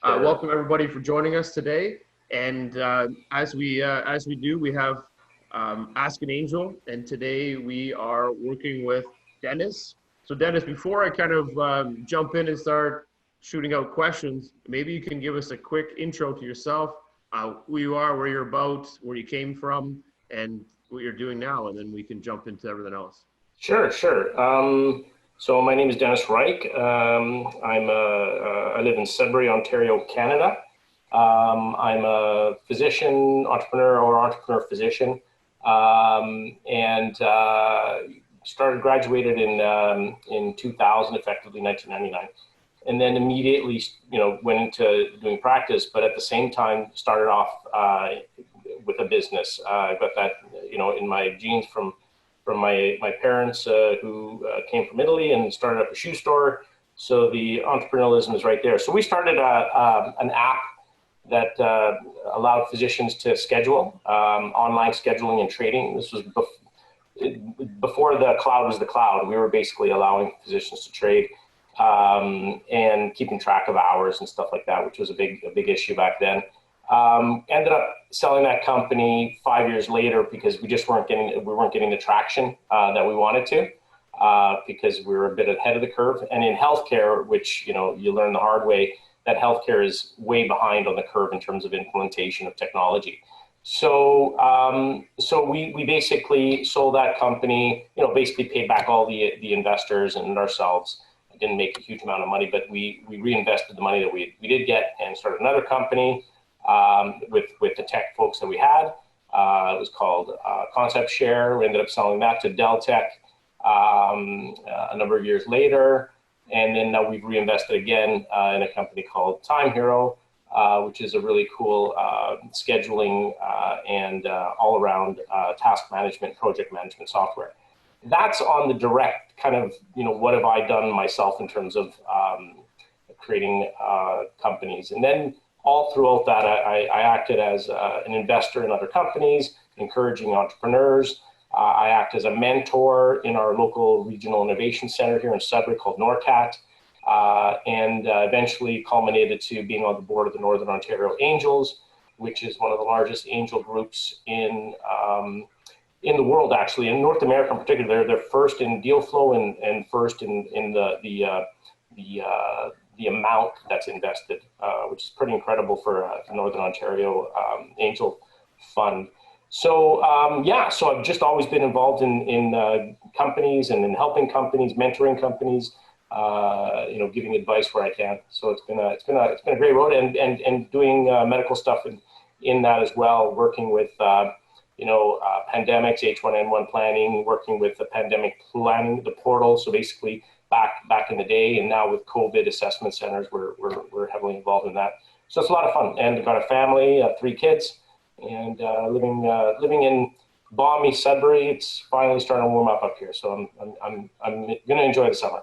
Welcome everybody for joining us today. And as we do, we have Ask an Angel, and today we are working with Dennis. So Dennis, before I kind of jump in and start shooting out questions, maybe you can give us a quick intro to yourself, who you are, where you're about, where you came from, and what you're doing now, and then we can jump into everything else. Sure. So my name is Dennis Reich. I live in Sudbury, Ontario, Canada. I'm a physician, entrepreneur physician, and graduated in 2000, effectively 1999, and then immediately, went into doing practice. But at the same time, started off with a business. I got that, in my genes from my parents who came from Italy and started up a shoe store. So the entrepreneurialism is right there. So we started an app that allowed physicians to schedule, online scheduling and trading. This was before the cloud was the cloud. We were basically allowing physicians to trade and keeping track of hours and stuff like that, which was a big issue back then. Ended up selling that company 5 years later because we weren't getting the traction that we wanted to, because we were a bit ahead of the curve. And in healthcare, which you learn the hard way, that healthcare is way behind on the curve in terms of implementation of technology. So we basically sold that company, basically paid back all the investors and ourselves. Didn't make a huge amount of money, but we reinvested the money that we did get and started another company with the tech folks that we had. It was called Concept Share. We ended up selling that to Dell Tech a number of years later. And then now we've reinvested again in a company called Time Hero, which is a really cool scheduling and all-around task management, project management software. That's on the direct kind of, what have I done myself in terms of creating companies. And then all throughout that, I acted as an investor in other companies, encouraging entrepreneurs. I act as a mentor in our local regional innovation center here in Sudbury called NORCAT, and eventually culminated to being on the board of the Northern Ontario Angels, which is one of the largest angel groups in the world, actually. In North America in particular, they're first in deal flow and first in the amount that's invested, which is pretty incredible for Northern Ontario Angel Fund. So so I've just always been involved in companies and in helping companies, mentoring companies, giving advice where I can. So it's been a great road, and doing medical stuff in that as well, working with pandemics, H1N1 planning, working with the pandemic planning, the portal. So basically back in the day, and now with COVID assessment centers, we're heavily involved in that. So it's a lot of fun, and I've got a family, 3 kids, and living in balmy Sudbury. It's finally starting to warm up here, so I'm gonna enjoy the summer.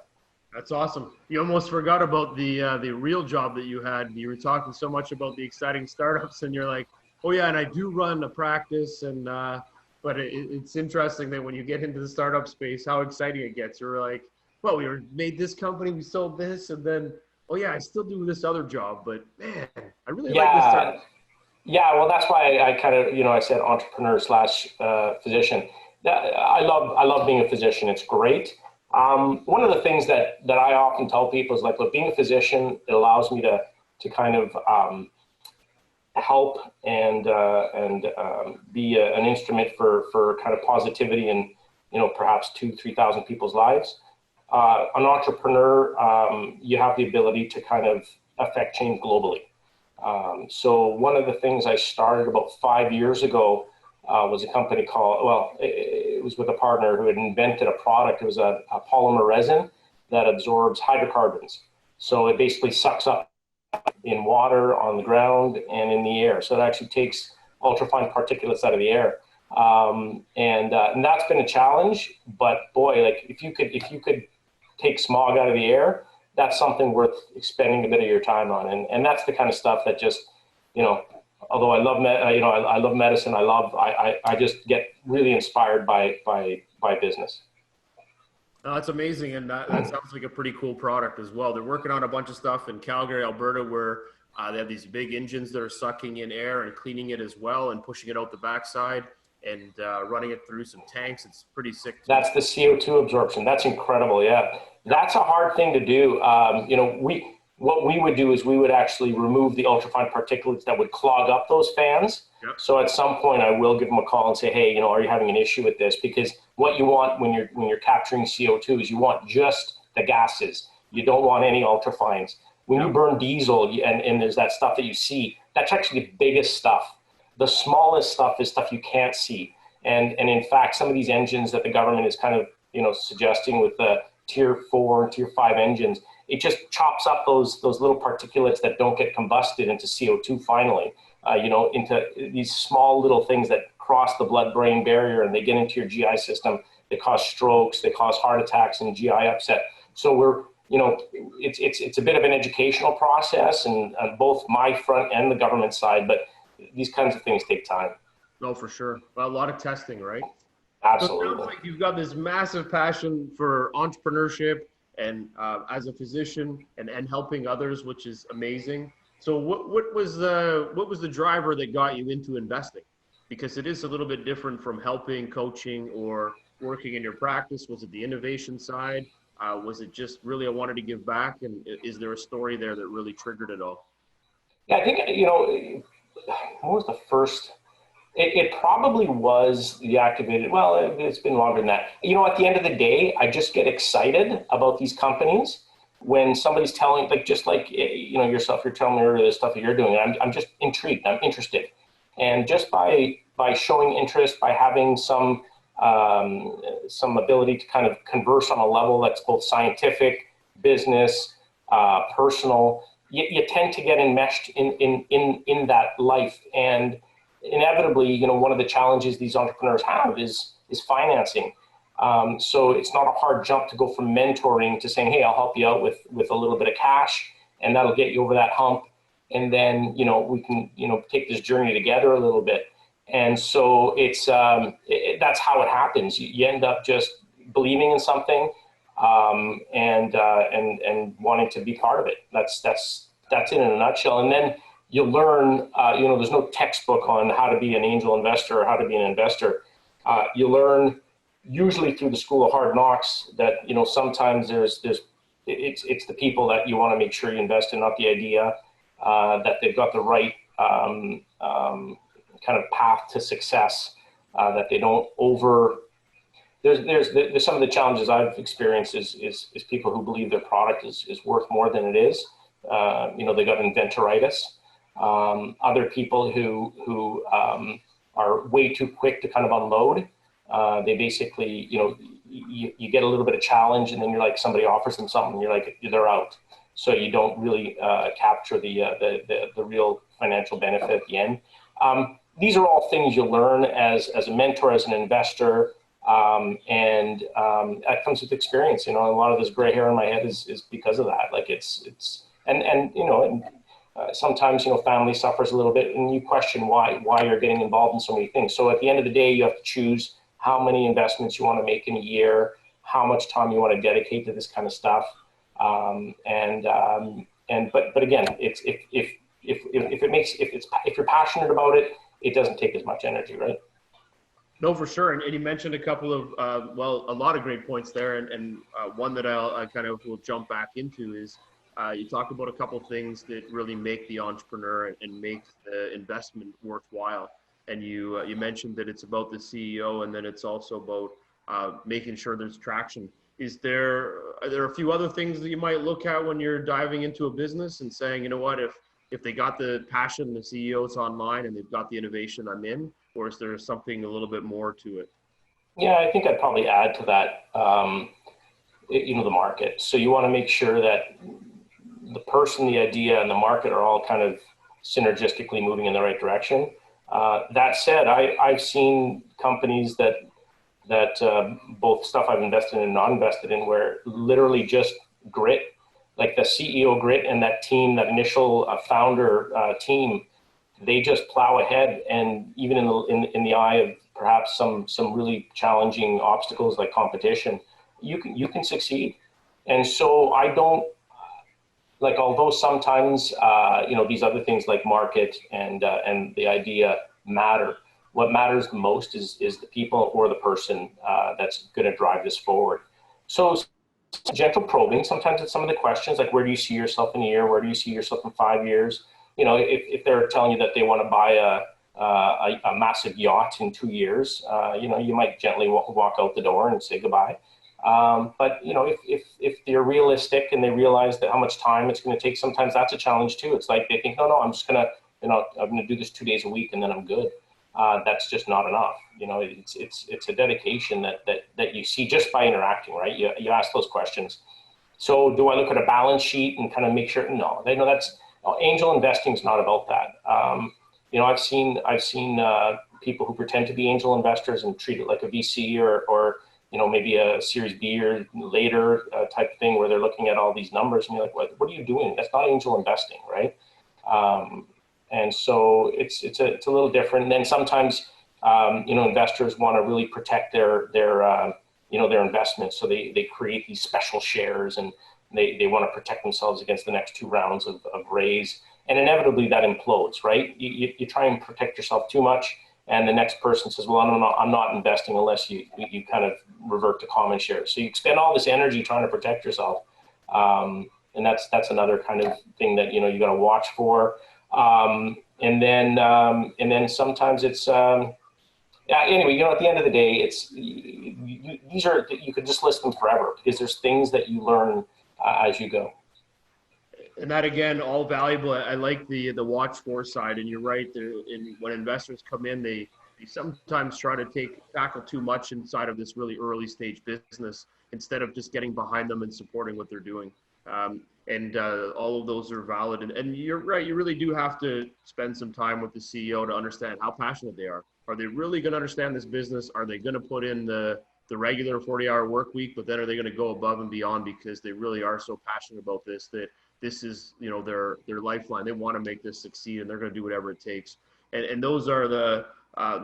That's awesome. You almost forgot about the real job that you had. You were talking so much about the exciting startups, and you're like, oh yeah, and I do run a practice, and but it's interesting that when you get into the startup space, how exciting it gets. You're like, well, we made this company, we sold this, and then, oh yeah, I still do this other job, but man, I really like this startup. Yeah, well, that's why I kind of, I said entrepreneur / physician. I love being a physician. It's great. One of the things that I often tell people is, like, look, being a physician, it allows me to kind of help and be an instrument for kind of positivity in, perhaps 2,000-3,000 people's lives. An entrepreneur, you have the ability to kind of affect change globally. So one of the things I started about 5 years ago was a company called, it was with a partner who had invented a product. It was a polymer resin that absorbs hydrocarbons. So it basically sucks up in water, on the ground, and in the air. So it actually takes ultrafine particulates out of the air. And that's been a challenge, but boy, like if you could take smog out of the air, that's something worth spending a bit of your time on. And that's the kind of stuff that just, although I love, I love medicine, I just get really inspired by business. That's amazing, and that sounds like a pretty cool product as well. They're working on a bunch of stuff in Calgary, Alberta, where They have these big engines that are sucking in air and cleaning it as well and pushing it out the backside and running it through some tanks. It's pretty sick. That's the CO2 absorption. That's incredible. Yeah. That's a hard thing to do. What we would do is we would actually remove the ultrafine particulates that would clog up those fans. Yep. So at some point I will give them a call and say, hey, are you having an issue with this? Because what you want when you're capturing CO2 is you want just the gases. You don't want any ultrafines. When you burn diesel and there's that stuff that you see, that's actually the biggest stuff. The smallest stuff is stuff you can't see. And in fact, some of these engines that the government is kind of, suggesting with the tier 4 and tier 5 engines, it just chops up those little particulates that don't get combusted into CO2 finally, into these small little things that cross the blood-brain barrier and they get into your GI system. They cause strokes, they cause heart attacks and GI upset. So it's a bit of an educational process and on both my front and the government side, but these kinds of things take time. No, for sure. Well, a lot of testing, right? Absolutely. So it sounds like you've got this massive passion for entrepreneurship and as a physician and helping others, which is amazing. So what was the driver that got you into investing? Because it is a little bit different from helping, coaching, or working in your practice. Was it the innovation side? Was it just really I wanted to give back? And is there a story there that really triggered it all? Yeah, I think, what was the first? It probably was the activated. Well, it's been longer than that. At the end of the day, I just get excited about these companies when somebody's telling, yourself, you're telling me earlier the stuff that you're doing. I'm just intrigued. I'm interested, and just by showing interest, by having some ability to kind of converse on a level that's both scientific, business, personal, you tend to get enmeshed in that life. And inevitably, one of the challenges these entrepreneurs have is financing. So it's not a hard jump to go from mentoring to saying, hey, I'll help you out with a little bit of cash, and that'll get you over that hump. And then, we can, take this journey together a little bit. And so it's that's how it happens. You end up just believing in something and wanting to be part of it. That's it in a nutshell. And then you learn, there's no textbook on how to be an angel investor or how to be an investor. You learn usually through the school of hard knocks that, sometimes it's the people that you want to make sure you invest in, not the idea, that they've got the right kind of path to success, that they don't there's some of the challenges I've experienced is people who believe their product is worth more than it is. They got inventoritis. Other people who are way too quick to kind of unload. They basically, you get a little bit of challenge, and then you're like, somebody offers them something, and you're like, they're out. So you don't really capture the real financial benefit at the end. These are all things you learn as a mentor, as an investor, and that comes with experience. A lot of this gray hair in my head is because of that. Like sometimes family suffers a little bit, and you question why you're getting involved in so many things. So at the end of the day, you have to choose how many investments you want to make in a year, how much time you want to dedicate to this kind of stuff, but again, it's if you're passionate about it, it doesn't take as much energy, right? No, for sure. And you mentioned a couple of, a lot of great points there. And one that I kind of will jump back into is you talked about a couple of things that really make the entrepreneur and make the investment worthwhile. And you mentioned that it's about the CEO, and then it's also about making sure there's traction. Are there a few other things that you might look at when you're diving into a business and saying, you know what, if they got the passion, the CEO's online, and they've got the innovation, I'm in? Or is there something a little bit more to it? Yeah, I think I'd probably add to that, the market. So you want to make sure that the person, the idea, and the market are all kind of synergistically moving in the right direction. That said, I've seen companies that both stuff I've invested in and not invested in, where literally just grit, like the CEO grit and that team, that initial founder team, they just plow ahead, and even in the eye of perhaps some really challenging obstacles like competition, you can succeed. And so like, although sometimes, you know, these other things like market and the idea matter, what matters the most is the people or the person that's going to drive this forward. So gentle probing, sometimes it's some of the questions like, where do you see yourself in a year? Where do you see yourself in 5 years? You know, if they're telling you that they want to buy a massive yacht in 2 years, you know, you might gently walk out the door and say goodbye. But you know, if they're realistic and they realize that how much time it's going to take, sometimes that's a challenge too. It's like they think, no, I'm just gonna, you know, I'm gonna do this 2 days a week and then I'm good. That's just not enough. You know, it's a dedication that you see just by interacting, right? You ask those questions. So do I look at a balance sheet and kind of make sure? No, they know angel investing is not about that. You know, I've seen people who pretend to be angel investors and treat it like a VC or you know, maybe a Series B or later type of thing where they're looking at all these numbers and you're like, what are you doing? That's not angel investing, right? And so it's a little different. And then sometimes, you know, investors want to really protect their you know, their investments. So they create these special shares and they want to protect themselves against the next 2 rounds of raise. And inevitably that implodes, right? You try and protect yourself too much. And the next person says, well, I'm not investing unless you kind of revert to common shares. So you expend all this energy trying to protect yourself. And that's another kind of thing that, you know, you got to watch for. And then sometimes it's, anyway, you know, at the end of the day, you could just list them forever because there's things that you learn as you go. And that, again, all valuable. I like the watch for side, and you're right. When investors come in, they sometimes try to tackle too much inside of this really early stage business instead of just getting behind them and supporting what they're doing. All of those are valid. And you're right. You really do have to spend some time with the CEO to understand how passionate they are. Are they really going to understand this business? Are they going to put in the regular 40-hour work week, but then are they going to go above and beyond because they really are so passionate about this that this is, you know, their lifeline. They want to make this succeed, and they're going to do whatever it takes. And those are the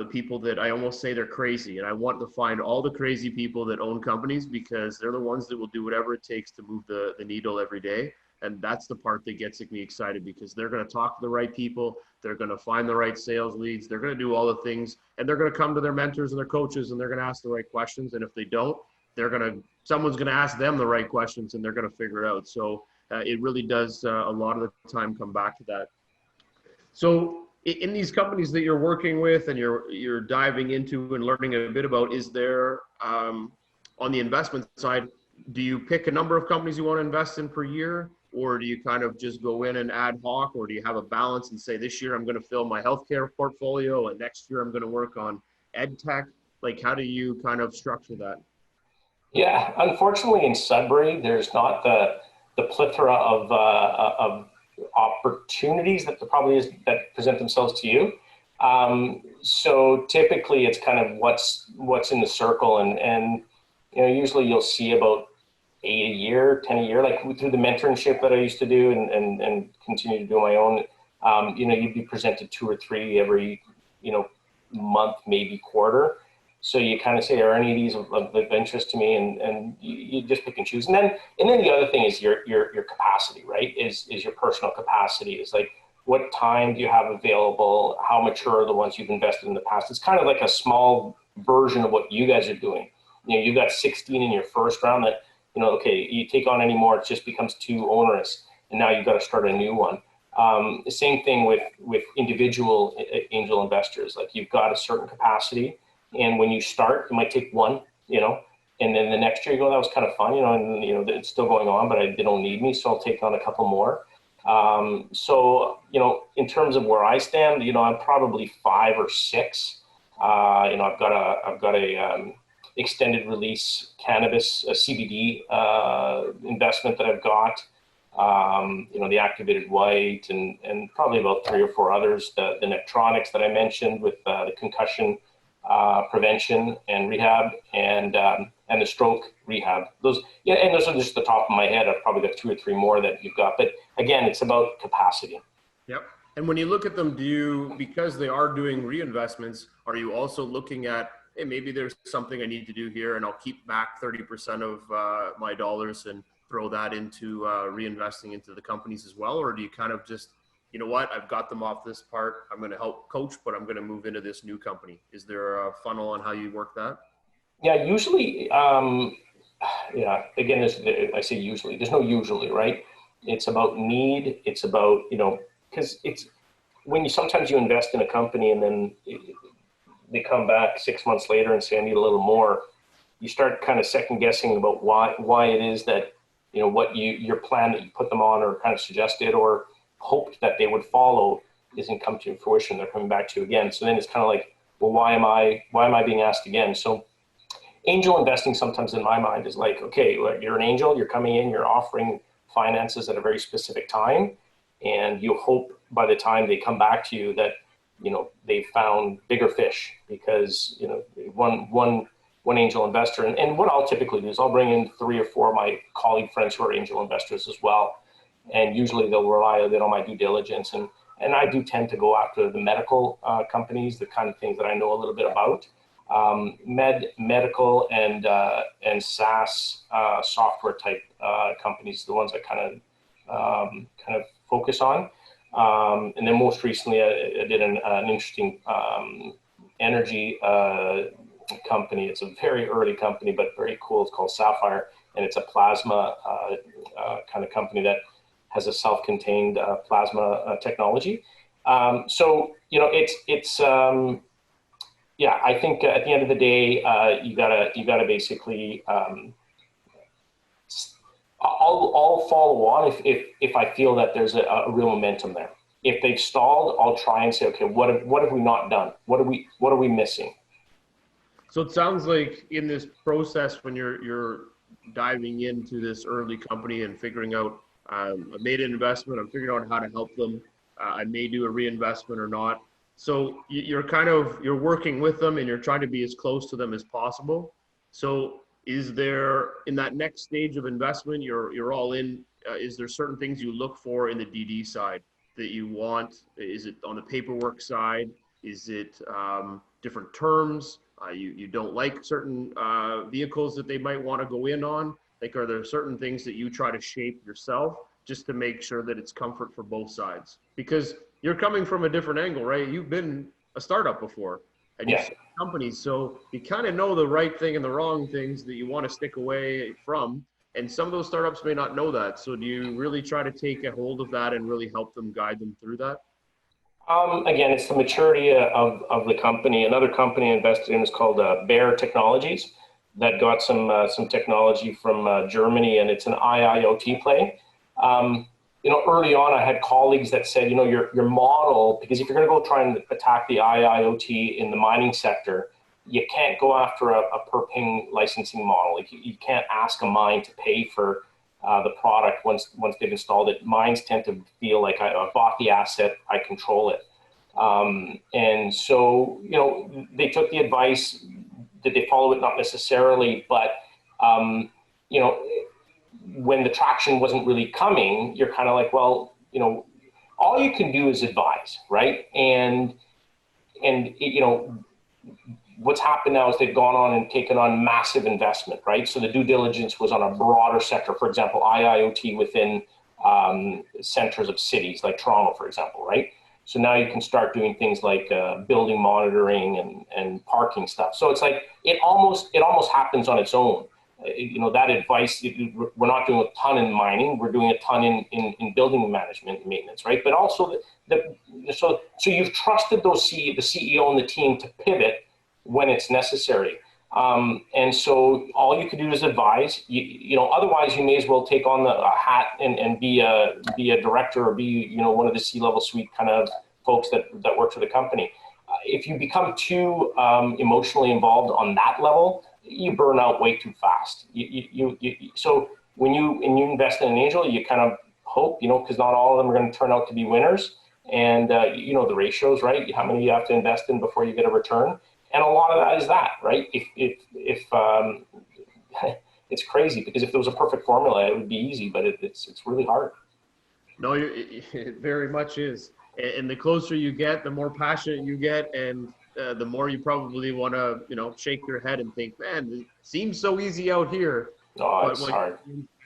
people that I almost say they're crazy. And I want to find all the crazy people that own companies because they're the ones that will do whatever it takes to move the needle every day. And that's the part that gets me excited because they're going to talk to the right people. They're going to find the right sales leads. They're going to do all the things, and they're going to come to their mentors and their coaches, and they're going to ask the right questions. And if they don't, someone's going to ask them the right questions, and they're going to figure it out. So it really does a lot of the time come back to that. So in these companies that you're working with and you're diving into and learning a bit about, is there on the investment side, do you pick a number of companies you want to invest in per year, or do you kind of just go in and ad hoc, or do you have a balance and say this year I'm going to fill my healthcare portfolio and next year I'm going to work on ed tech? Like, how do you kind of structure that? Yeah, unfortunately in Sudbury, there's not the plethora of opportunities that that present themselves to you. So typically it's kind of what's in the circle, and you know, usually you'll see about 8 a year, 10 a year, like through the mentorship that I used to do and continue to do my own. You know, you'd be presented 2 or 3 every, you know, month, maybe quarter. So you kind of say, are any of these of interest to me? And you just pick and choose. And then the other thing is your capacity, right? Is your personal capacity. Is like, what time do you have available? How mature are the ones you've invested in the past? It's kind of like a small version of what you guys are doing. You know, you got 16 in your first round that, you know, okay, you take on any more, it just becomes too onerous. And now you've got to start a new one. The same thing with individual angel investors. Like, you've got a certain capacity. And when you start, it might take 1, you know, and then the next year you go, that was kind of fun, you know, and, you know, it's still going on, but they don't need me, so I'll take on a couple more. So, you know, in terms of where I stand, you know, I'm probably 5 or 6. You know, I've got a extended release cannabis, a CBD investment that I've got. You know, the activated white and probably about 3 or 4 others. The Nectronics that I mentioned with the concussion prevention and rehab, and the stroke rehab. Those are just the top of my head. I've probably got 2 or 3 more that you've got. But again, it's about capacity. Yep. And when you look at them, because they are doing reinvestments, are you also looking at, hey, maybe there's something I need to do here, and I'll keep back 30% of my dollars, and throw that into reinvesting into the companies as well? Or do you kind of just, you know what, I've got them off this part, I'm going to help coach, but I'm going to move into this new company? Is there a funnel on how you work that? Yeah, usually, yeah, again, I say usually, there's no usually, right? It's about need. It's about, because it's when sometimes you invest in a company and then they come back 6 months later and say, I need a little more. You start kind of second guessing about why it is that, what your plan that you put them on or kind of suggested or hoped that they would follow isn't come to fruition. They're coming back to you again. So then it's kind of like, well, why am I being asked again? So angel investing sometimes in my mind is like, okay, well, you're an angel, you're coming in, you're offering finances at a very specific time, and you hope by the time they come back to you that, they found bigger fish, because, one angel investor, and what I'll typically do is I'll bring in 3 or 4 of my colleague friends who are angel investors as well. And usually they'll rely a bit on my due diligence. And I do tend to go after the medical companies, the kind of things that I know a little bit about. Medical and SaaS software type companies, the ones I kind of focus on. And then most recently, I did an interesting energy company. It's a very early company, but very cool. It's called Sapphire, and it's a plasma kind of company that has a self-contained plasma technology. So it's yeah, I think at the end of the day, you gotta basically, I'll follow on if I feel that there's a real momentum there. If they've stalled, I'll try and say, okay, what have we not done? What are we missing? So it sounds like in this process, when you're diving into this early company and figuring out, I made an investment, I'm figuring out how to help them, I may do a reinvestment or not. So you're working with them and you're trying to be as close to them as possible. So is there, in that next stage of investment, you're all in, is there certain things you look for in the DD side that you want? Is it on the paperwork side? Is it different terms? You don't like certain vehicles that they might want to go in on? Like, are there certain things that you try to shape yourself just to make sure that it's comfort for both sides? Because you're coming from a different angle, right? You've been a startup before and you've started companies, so you kind of know the right thing and the wrong things that you want to stick away from. And some of those startups may not know that. So do you really try to take a hold of that and really help them, guide them through that? Again, it's the maturity of the company. Another company I invested in is called Bear Technologies, that got some technology from Germany, and it's an IIoT play. Early on, I had colleagues that said, your model, because if you're going to go try and attack the IIoT in the mining sector, you can't go after a per ping licensing model. Like you can't ask a mine to pay for the product once they've installed it. Mines tend to feel like I bought the asset, I control it. And so, they took the advice. Did they follow it? Not necessarily, but, when the traction wasn't really coming, you're kind of like, well, all you can do is advise, right? And what's happened now is they've gone on and taken on massive investment, right? So the due diligence was on a broader sector. For example, IIoT within centers of cities like Toronto, for example, right? So now you can start doing things like building monitoring and parking stuff. So it's like it almost happens on its own. That advice, we're not doing a ton in mining, we're doing a ton in building management and maintenance, right? But also, so you've trusted the CEO and the team to pivot when it's necessary. And so all you can do is advise. Otherwise you may as well take on the hat and be a director or be one of the C-level suite kind of folks that work for the company. If you become too emotionally involved on that level, you burn out way too fast. So when you invest in an angel, you kind of hope, because not all of them are going to turn out to be winners. And the ratios, right? How many you have to invest in before you get a return. And a lot of that is that, right? If it's crazy, because if there was a perfect formula, it would be easy, but it's really hard. No, it very much is. And the closer you get, the more passionate you get, and the more you probably want to, shake your head and think, man, it seems so easy out here. Oh, it's hard.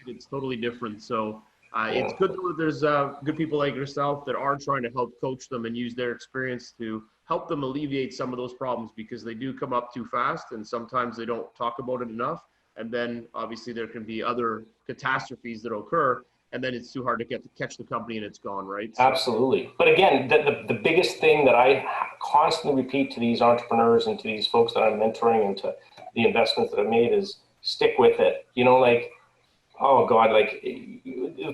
it's totally different. So it's good that there's good people like yourself that are trying to help coach them and use their experience to help them alleviate some of those problems, because they do come up too fast and sometimes they don't talk about it enough. And then obviously there can be other catastrophes that occur, and then it's too hard to catch the company and it's gone, right? So. Absolutely. But again, the biggest thing that I constantly repeat to these entrepreneurs and to these folks that I'm mentoring and to the investments that I've made is stick with it. You know, like, oh God, like,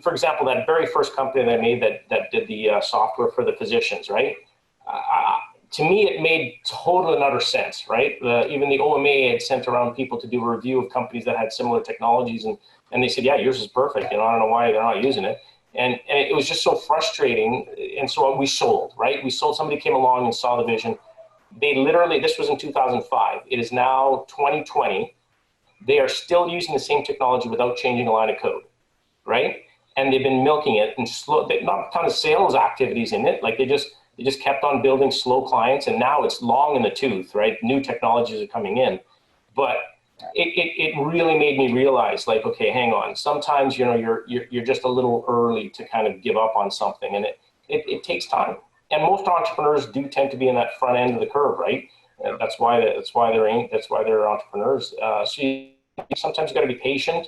for example, that very first company that I made that did the software for the physicians, right? To me, it made total and utter sense, right? Even the OMA had sent around people to do a review of companies that had similar technologies, and they said, yeah, yours is perfect. You know, I don't know why they're not using it. And it was just so frustrating. And so we sold, right? We sold, somebody came along and saw the vision. They literally, this was in 2005. It is now 2020. They are still using the same technology without changing a line of code, right? And they've been milking it and not a ton of sales activities in it. Like they just kept on building slow clients, and now it's long in the tooth, right? New technologies are coming in. But it really made me realize, like, okay, hang on. Sometimes, you know, you're just a little early to kind of give up on something, and it takes time. And most entrepreneurs do tend to be in that front end of the curve, right? That's why they're entrepreneurs. So sometimes you got to be patient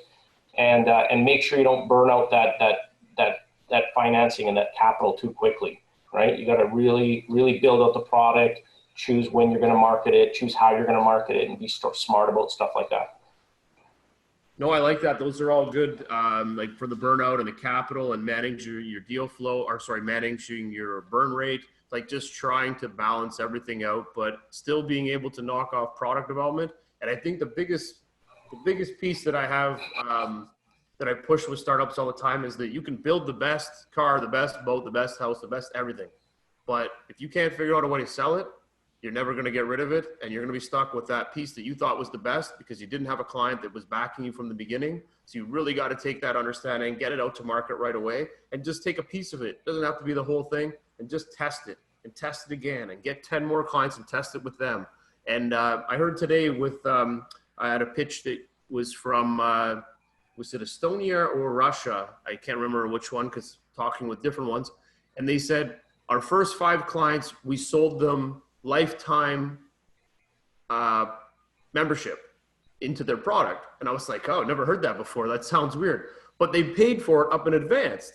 and make sure you don't burn out that financing and that capital too quickly, right? You got to really build out the product, choose when you're going to market it, choose how you're going to market it, and be smart about stuff like that. No, I like that. Those are all good, like for the burnout and the capital and managing your deal flow, or sorry, managing your burn rate, like just trying to balance everything out, but still being able to knock off product development. And I think the biggest piece that I have, that I push with startups all the time is that you can build the best car, the best boat, the best house, the best everything. But if you can't figure out a way to sell it, you're never going to get rid of it. And you're going to be stuck with that piece that you thought was the best because you didn't have a client that was backing you from the beginning. So you really got to take that understanding, get it out to market right away, and just take a piece of it. It doesn't have to be the whole thing, and just test it and test it again and get 10 more clients and test it with them. And I heard today with, I had a pitch that was from, was it Estonia or Russia? I can't remember which one because talking with different ones. And they said, our first 5 clients, we sold them lifetime membership into their product. And I was like, oh, never heard that before. That sounds weird. But they paid for it up in advance.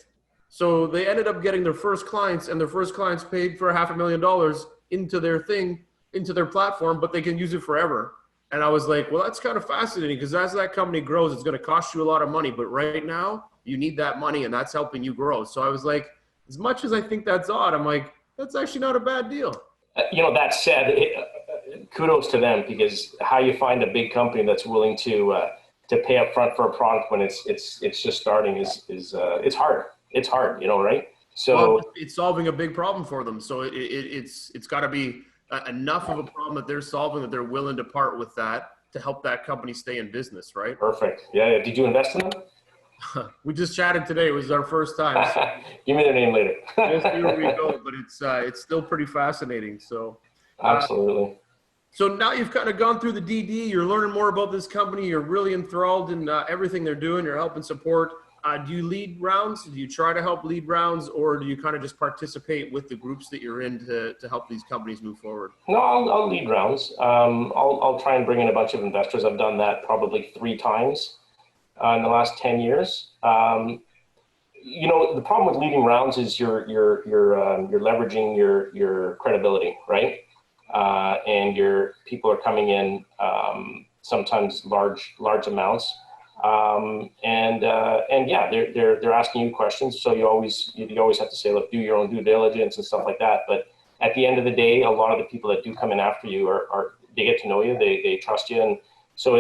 So they ended up getting their first clients, and their first clients paid for $500,000 into their thing, into their platform, but they can use it forever. And I was like, well, that's kind of fascinating because as that company grows, it's going to cost you a lot of money. But right now, you need that money, and that's helping you grow. So I was like, as much as I think that's odd, I'm like, that's actually not a bad deal. You know, that said, kudos to them, because how you find a big company that's willing to pay up front for a product when it's just starting is it's hard. It's hard, you know, right? So well, it's solving a big problem for them. So it's got to be enough of a problem that they're solving that they're willing to part with that to help that company stay in business, right? Perfect. Yeah. Did you invest in them? We just chatted today. It was our first time. So. Give me their name later. Just here we go, but it's still pretty fascinating. So absolutely. So now you've kind of gone through the DD. You're learning more about this company. You're really enthralled in everything they're doing. You're helping support. Do you lead rounds? Do you try to help lead rounds, or do you kind of just participate with the groups that you're in to help these companies move forward? No, I'll lead rounds. I'll try and bring in a bunch of investors. I've done that probably 3 times in the last 10 years. You know, the problem with leading rounds is you're leveraging your credibility, right? And your people are coming in sometimes large amounts. And yeah, they're asking you questions. So you always have to say, look, do your own due diligence and stuff like that. But at the end of the day, a lot of the people that do come in after you they get to know you, they trust you. And so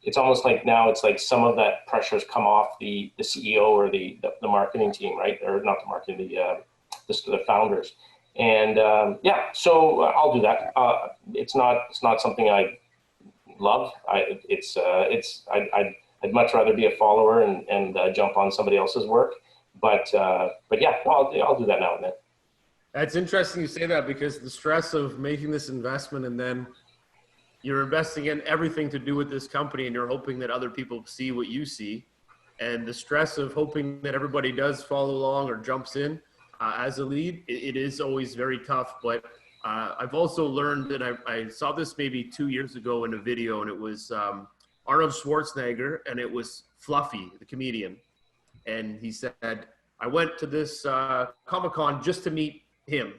it's almost like now it's like some of that pressure has come off the CEO or the marketing team, right? Or not the marketing, the founders. And yeah, so I'll do that. It's not something I love. I'd much rather be a follower and jump on somebody else's work. But yeah, I'll do that now and then. That's interesting you say that, because the stress of making this investment and then you're investing in everything to do with this company and you're hoping that other people see what you see. and the stress of hoping that everybody does follow along or jumps in as a lead, it is always very tough. But I've also learned that I saw this maybe 2 years ago in a video, and it was Arnold Schwarzenegger, and it was Fluffy, the comedian. And he said, I went to this Comic-Con just to meet him.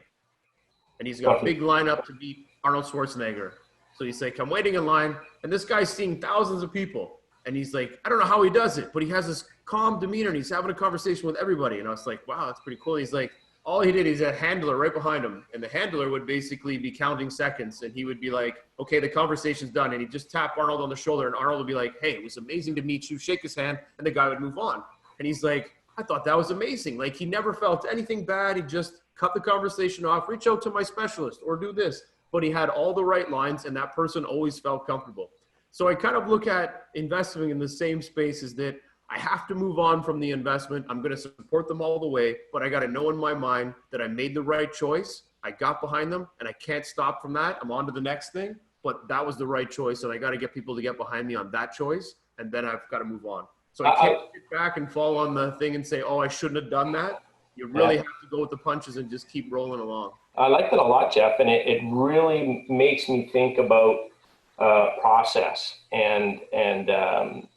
And he's got a big lineup to meet Arnold Schwarzenegger. So he's like, I'm waiting in line, and this guy's seeing thousands of people. And he's like, I don't know how he does it, but he has this calm demeanor, and he's having a conversation with everybody. And I was like, wow, that's pretty cool. He's like, all he did is a handler right behind him. And the handler would basically be counting seconds. And he would be like, okay, the conversation's done. And he'd just tap Arnold on the shoulder. And Arnold would be like, hey, it was amazing to meet you. Shake his hand. And the guy would move on. And he's like, I thought that was amazing. Like, he never felt anything bad. He just cut the conversation off, reach out to my specialist or do this. But he had all the right lines, and that person always felt comfortable. So I kind of look at investing in the same space as that I have to move on from the investment. I'm going to support them all the way, but I got to know in my mind that I made the right choice. I got behind them, and I can't stop from that. I'm on to the next thing, but that was the right choice, and I got to get people to get behind me on that choice, and then I've got to move on. So I can't get back and fall on the thing and say, oh, I shouldn't have done that. You really have to go with the punches and just keep rolling along. I like that a lot, Jeff, and it really makes me think about process and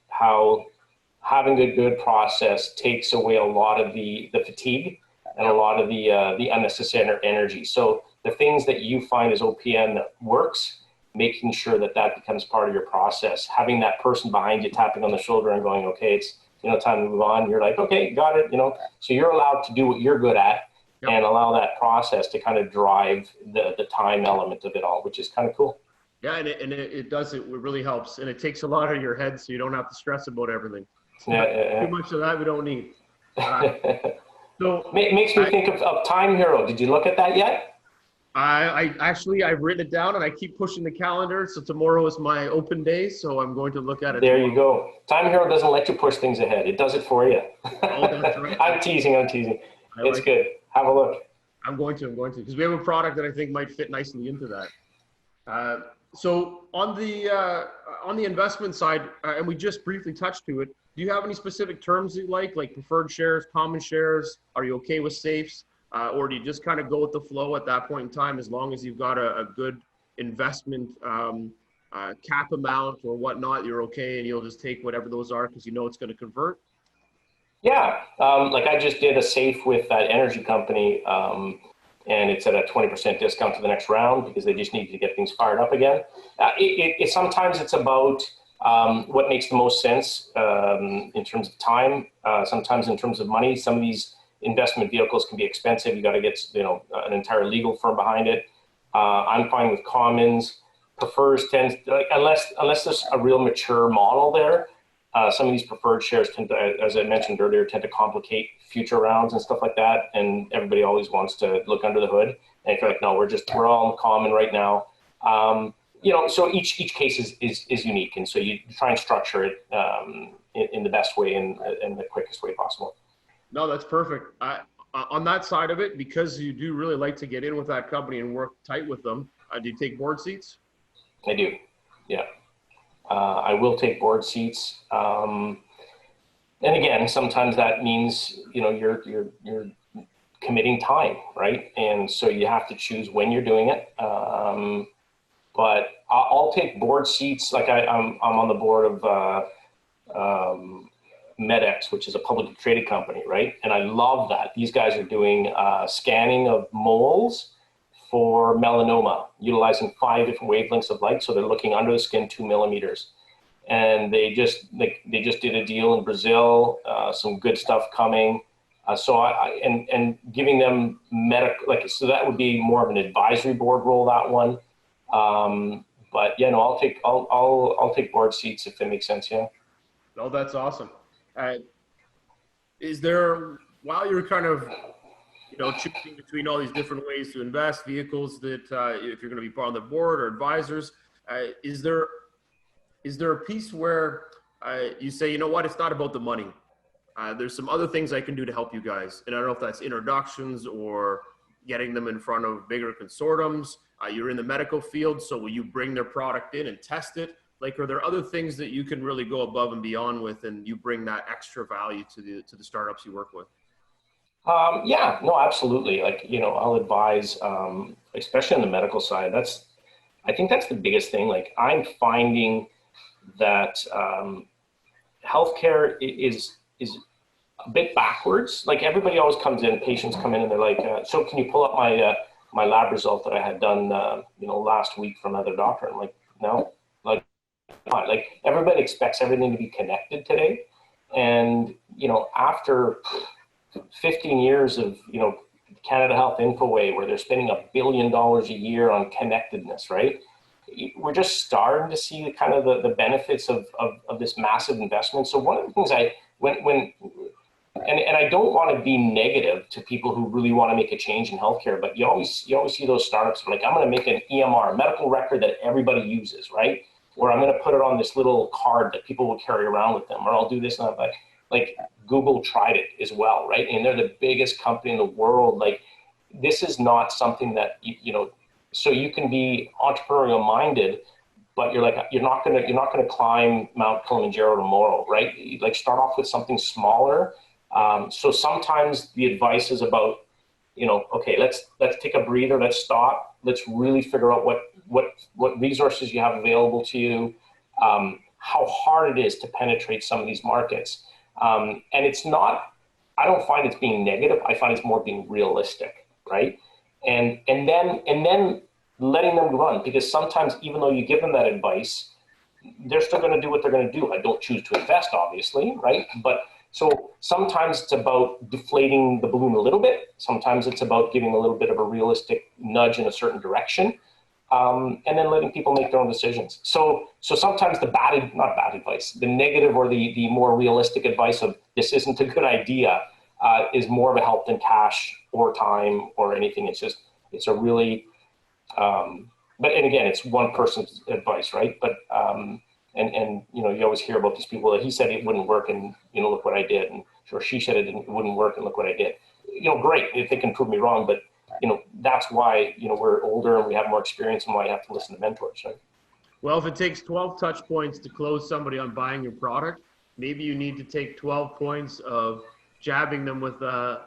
how having a good process takes away a lot of the fatigue and a lot of the unnecessary energy. So the things that you find as OPM that works, making sure that that becomes part of your process, having that person behind you tapping on the shoulder and going, okay, it's time to move on. You're like, okay, got it. So you're allowed to do what you're good at and allow that process to kind of drive the time element of it all, which is kind of cool. Yeah, and it does. It really helps, and it takes a lot of your head, so you don't have to stress about everything. So too much of that we don't need. So makes me think of Time Hero. Did you look at that yet? I've written it down, and I keep pushing the calendar. So tomorrow is my open day, so I'm going to look at it. There tomorrow. You go. Time Hero doesn't let you push things ahead. It does it for you. Oh, that's right. I'm teasing. It's good. Have a look. I'm going to, because we have a product that I think might fit nicely into that. So on the investment side, and we just briefly touched to it, do you have any specific terms you like preferred shares, common shares? Are you okay with safes? Or do you just kind of go with the flow at that point in time, as long as you've got a good investment cap amount or whatnot, you're okay, and you'll just take whatever those are because you know it's going to convert? Yeah, like I just did a safe with that energy company, and it's at a 20% discount to the next round because they just need to get things fired up again. Sometimes it's about what makes the most sense in terms of time, sometimes in terms of money. Some of these investment vehicles can be expensive. You got to get an entire legal firm behind it. I'm fine with commons. Prefers tends unless there's a real mature model there. Some of these preferred shares tend to, as I mentioned earlier, tend to complicate future rounds and stuff like that. And everybody always wants to look under the hood. And if you're like, no, we're all common right now. So each case is unique, and so you try and structure it in the best way and the quickest way possible. No, that's perfect. On that side of it, because you do really like to get in with that company and work tight with them, do you take board seats? I do, yeah. I will take board seats. And again, sometimes that means, you're committing time, right? And so you have to choose when you're doing it. But I'll take board seats. Like I'm on the board of MedX, which is a publicly traded company, right? And I love that. These guys are doing scanning of moles for melanoma, utilizing 5 different wavelengths of light. So they're looking under the skin 2 millimeters. And they just did a deal in Brazil, some good stuff coming. And giving them so that would be more of an advisory board role, that one. But yeah, no, I'll take board seats if it makes sense. Yeah. No, that's awesome. Is there, while you're kind of, choosing between all these different ways to invest, vehicles that if you're going to be part of the board or advisors, is there a piece where you say, you know what, it's not about the money. There's some other things I can do to help you guys. And I don't know if that's introductions or getting them in front of bigger consortiums. You're in the medical field, so will you bring their product in and test it? Like, are there other things that you can really go above and beyond with, and you bring that extra value to the startups you work with? Yeah, no, absolutely. Like, I'll advise, especially on the medical side, I think that's the biggest thing. Like, I'm finding that healthcare is a bit backwards. Like, everybody always comes in, patients come in and they're like, so can you pull up my lab result that I had done, last week from another doctor? I'm like, no, like, not. Like, everybody expects everything to be connected today. And, after 15 years of, Canada Health Infoway, where they're spending $1 billion a year on connectedness, right? We're just starting to see kind of the benefits of this massive investment. So one of the things and I don't want to be negative to people who really want to make a change in healthcare, but you always see those startups like, I'm going to make an EMR, a medical record that everybody uses, right? Or I'm going to put it on this little card that people will carry around with them, or I'll do this and that. Like Google tried it as well, right? And they're the biggest company in the world. Like, this is not something that, so you can be entrepreneurial minded, but you're not going to climb Mount Kilimanjaro tomorrow, right? Like, start off with something smaller. So sometimes the advice is about, okay, let's take a breather, let's stop, let's really figure out what resources you have available to you, how hard it is to penetrate some of these markets. And it's not, I don't find it's being negative. I find it's more being realistic, right? And then letting them run, because sometimes even though you give them that advice, they're still going to do what they're going to do. I don't choose to invest, obviously, right? But so sometimes it's about deflating the balloon a little bit. Sometimes it's about giving a little bit of a realistic nudge in a certain direction. And then letting people make their own decisions. So sometimes not bad advice, the negative or the more realistic advice of this isn't a good idea is more of a help than cash or time or anything. It's a really, and again, it's one person's advice, right? But, and you always hear about these people that he said it wouldn't work and, look what I did. And or she said it wouldn't work and look what I did. Great if they can prove me wrong, but that's why, we're older and we have more experience and why you have to listen to mentors, right? Well, if it takes 12 touch points to close somebody on buying your product, maybe you need to take 12 points of jabbing them with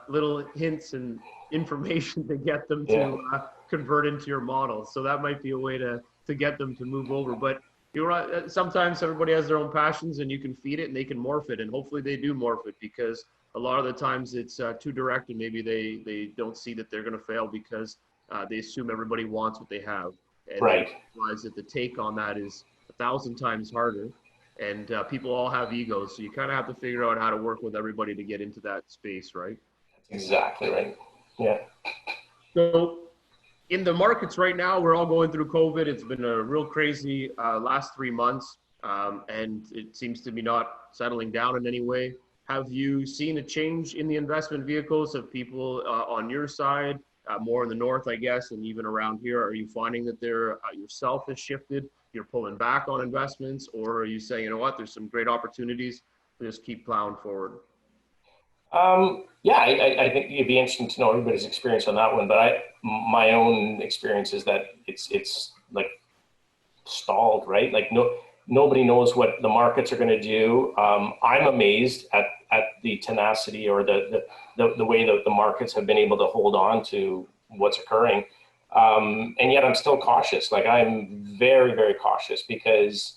little hints and information to get them to convert into your model. So that might be a way to get them to move over. But sometimes everybody has their own passions and you can feed it and they can morph it. And hopefully they do morph it, because a lot of the times it's too direct and maybe they don't see that they're going to fail because they assume everybody wants what they have. And right. They realize that the take on that is 1,000 times harder, and people all have egos. So you kind of have to figure out how to work with everybody to get into that space, right? Exactly right. Yeah. So in the markets right now, we're all going through COVID. It's been a real crazy last 3 months, and it seems to be not settling down in any way. Have you seen a change in the investment vehicles of people on your side, more in the north, I guess, and even around here? Are you finding that yourself has shifted? You're pulling back on investments, or are you saying, you know what, there's some great opportunities, we'll just keep plowing forward? Yeah, I think it'd be interesting to know everybody's experience on that one, but my own experience is that it's like stalled, right? Like nobody knows what the markets are going to do. I'm amazed at the tenacity or the way that the markets have been able to hold on to what's occurring. And yet I'm still cautious. Like, I'm very, very cautious because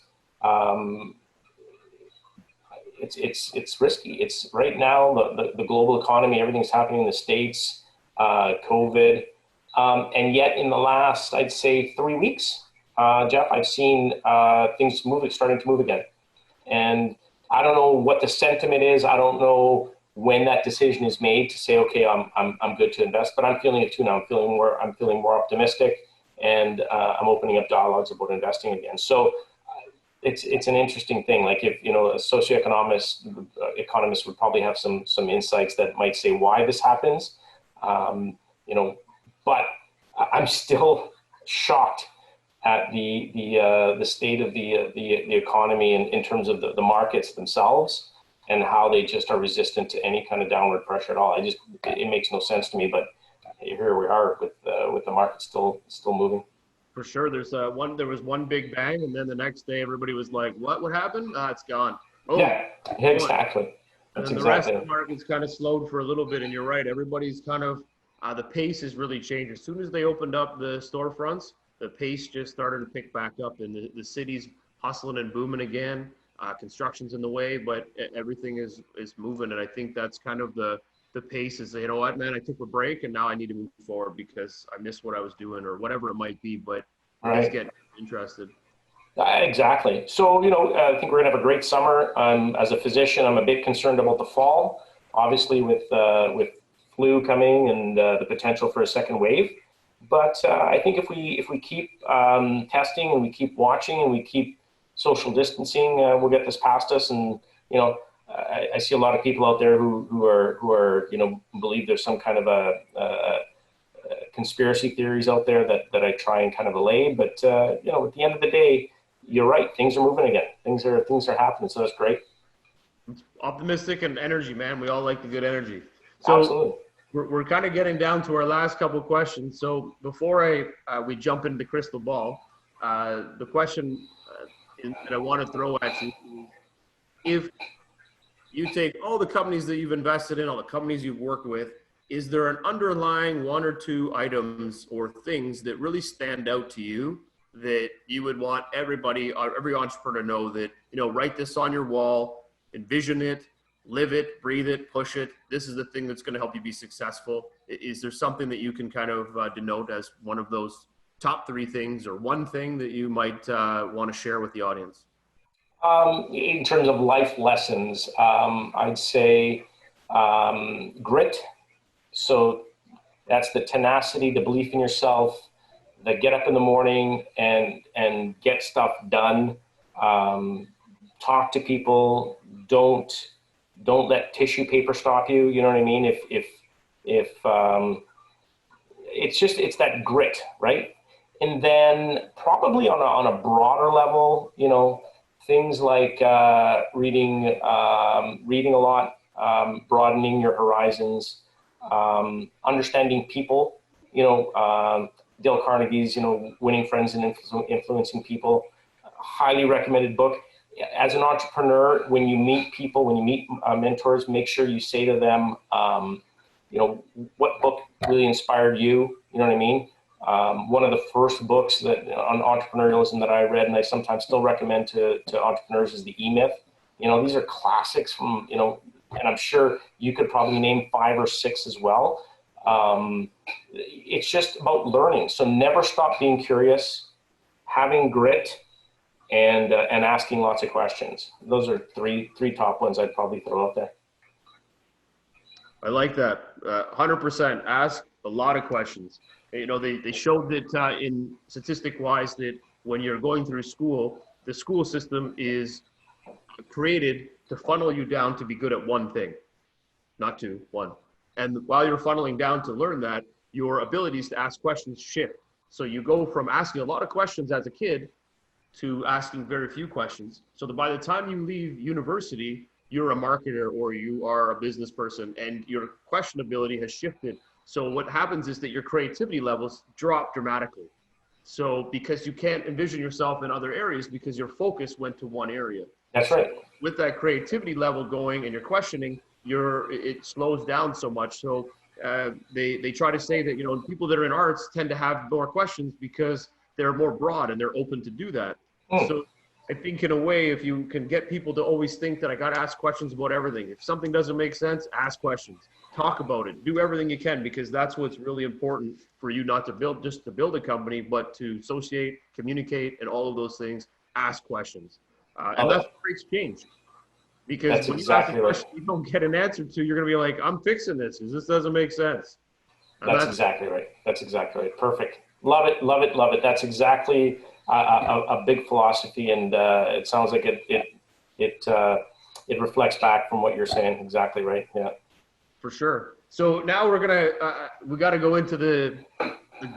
it's risky. It's right now, the global economy, everything's happening in the States, COVID. And yet in the last, I'd say 3 weeks, Jeff, I've seen things starting to move again. And I don't know what the sentiment is. I don't know when that decision is made to say, okay, I'm good to invest, but I'm feeling it too now. I'm feeling more optimistic, and I'm opening up dialogues about investing again. So it's an interesting thing. Like, if a economist would probably have some insights that might say why this happens, but I'm still shocked at the state of the economy in terms of the markets themselves and how they just are resistant to any kind of downward pressure at all. It makes no sense to me, but here we are with the market still moving. For sure. There was one big bang, and then the next day everybody was like, what happened? It's gone. Oh, Yeah, exactly. And That's then the rest exactly of the market's kind of slowed for a little bit, and you're right. Everybody's kind of the pace has really changed. As soon as they opened up the storefronts, the pace just started to pick back up, and the city's hustling and booming again. Construction's in the way, but everything is moving, and I think that's kind of the pace is, you know what, man, I took a break, and now I need to move forward because I missed what I was doing or whatever it might be, but it is getting interested. Exactly. So, I think we're going to have a great summer. As a physician, I'm a bit concerned about the fall, obviously with flu coming and the potential for a second wave. But I think if we keep testing and we keep watching and we keep social distancing, we'll get this past us. And, I see a lot of people out there who are believe there's some kind of a conspiracy theories out there that I try and kind of allay. But, at the end of the day, you're right. Things are moving again. Things are happening. So that's great. It's optimistic and energy, man. We all like the good energy. So absolutely. We're kind of getting down to our last couple of questions. So before we jump into the crystal ball, the question that I want to throw at you, if you take all the companies that you've invested in, all the companies you've worked with, is there an underlying one or two items or things that really stand out to you that you would want everybody, every entrepreneur to know that, write this on your wall, envision it, live it, breathe it, push it. This is the thing that's going to help you be successful. Is there something that you can kind of denote as one of those top three things or one thing that you might want to share with the audience? In terms of life lessons, I'd say grit. So that's the tenacity, the belief in yourself, the get up in the morning and get stuff done. Talk to people. Don't let tissue paper stop you. You know what I mean? If it's that grit, right? And then probably on a broader level, things like reading a lot, broadening your horizons, understanding people. Dale Carnegie's, Winning Friends and Influencing People, highly recommended book. As an entrepreneur, when you meet people, when you meet mentors, make sure you say to them, what book really inspired you? You know what I mean? One of the first books on entrepreneurialism that I read, and I sometimes still recommend to entrepreneurs, is The E-Myth. These are classics from, and I'm sure you could probably name 5 or 6 as well. It's just about learning. So never stop being curious, having grit, and asking lots of questions. Those are three top ones I'd probably throw out there. I like that. 100%. Ask a lot of questions. They showed that in statistic-wise that when you're going through school, the school system is created to funnel you down to be good at one thing, not two, one. And while you're funneling down to learn that, your abilities to ask questions shift. So you go from asking a lot of questions as a kid to asking very few questions. So that by the time you leave university, you're a marketer or you are a business person and your question ability has shifted. So what happens is that your creativity levels drop dramatically. So because you can't envision yourself in other areas because your focus went to one area. That's right. With that creativity level going and your questioning, it slows down so much. So they try to say that, people that are in arts tend to have more questions because they're more broad and they're open to do that. So I think in a way, if you can get people to always think that I got to ask questions about everything. If something doesn't make sense, ask questions, talk about it, do everything you can, because that's what's really important for you, not to build a company, but to associate, communicate, and all of those things, ask questions. And that's what creates change. Because that's when exactly you ask a question you don't get an answer to, you're going to be like, I'm fixing this because this doesn't make sense. That's exactly right. That's exactly right. Perfect. Love it, love it, love it. That's exactly a big philosophy, and it sounds like it reflects back from what you're saying. Exactly right. Yeah. For sure. So now we got to go into the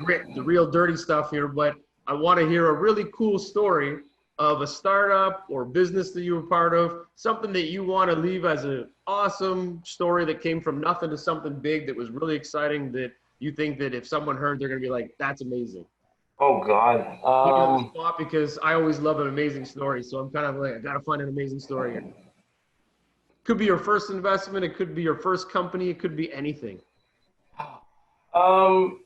grit, the real dirty stuff here. But I want to hear a really cool story of a startup or business that you were part of, something that you want to leave as an awesome story that came from nothing to something big that was really exciting, that you think that if someone heard, they're going to be like, that's amazing. Oh God. Put you on the spot because I always love an amazing story. So I'm kind of like, I gotta find an amazing story here. Could be your first investment. It could be your first company. It could be anything. Um,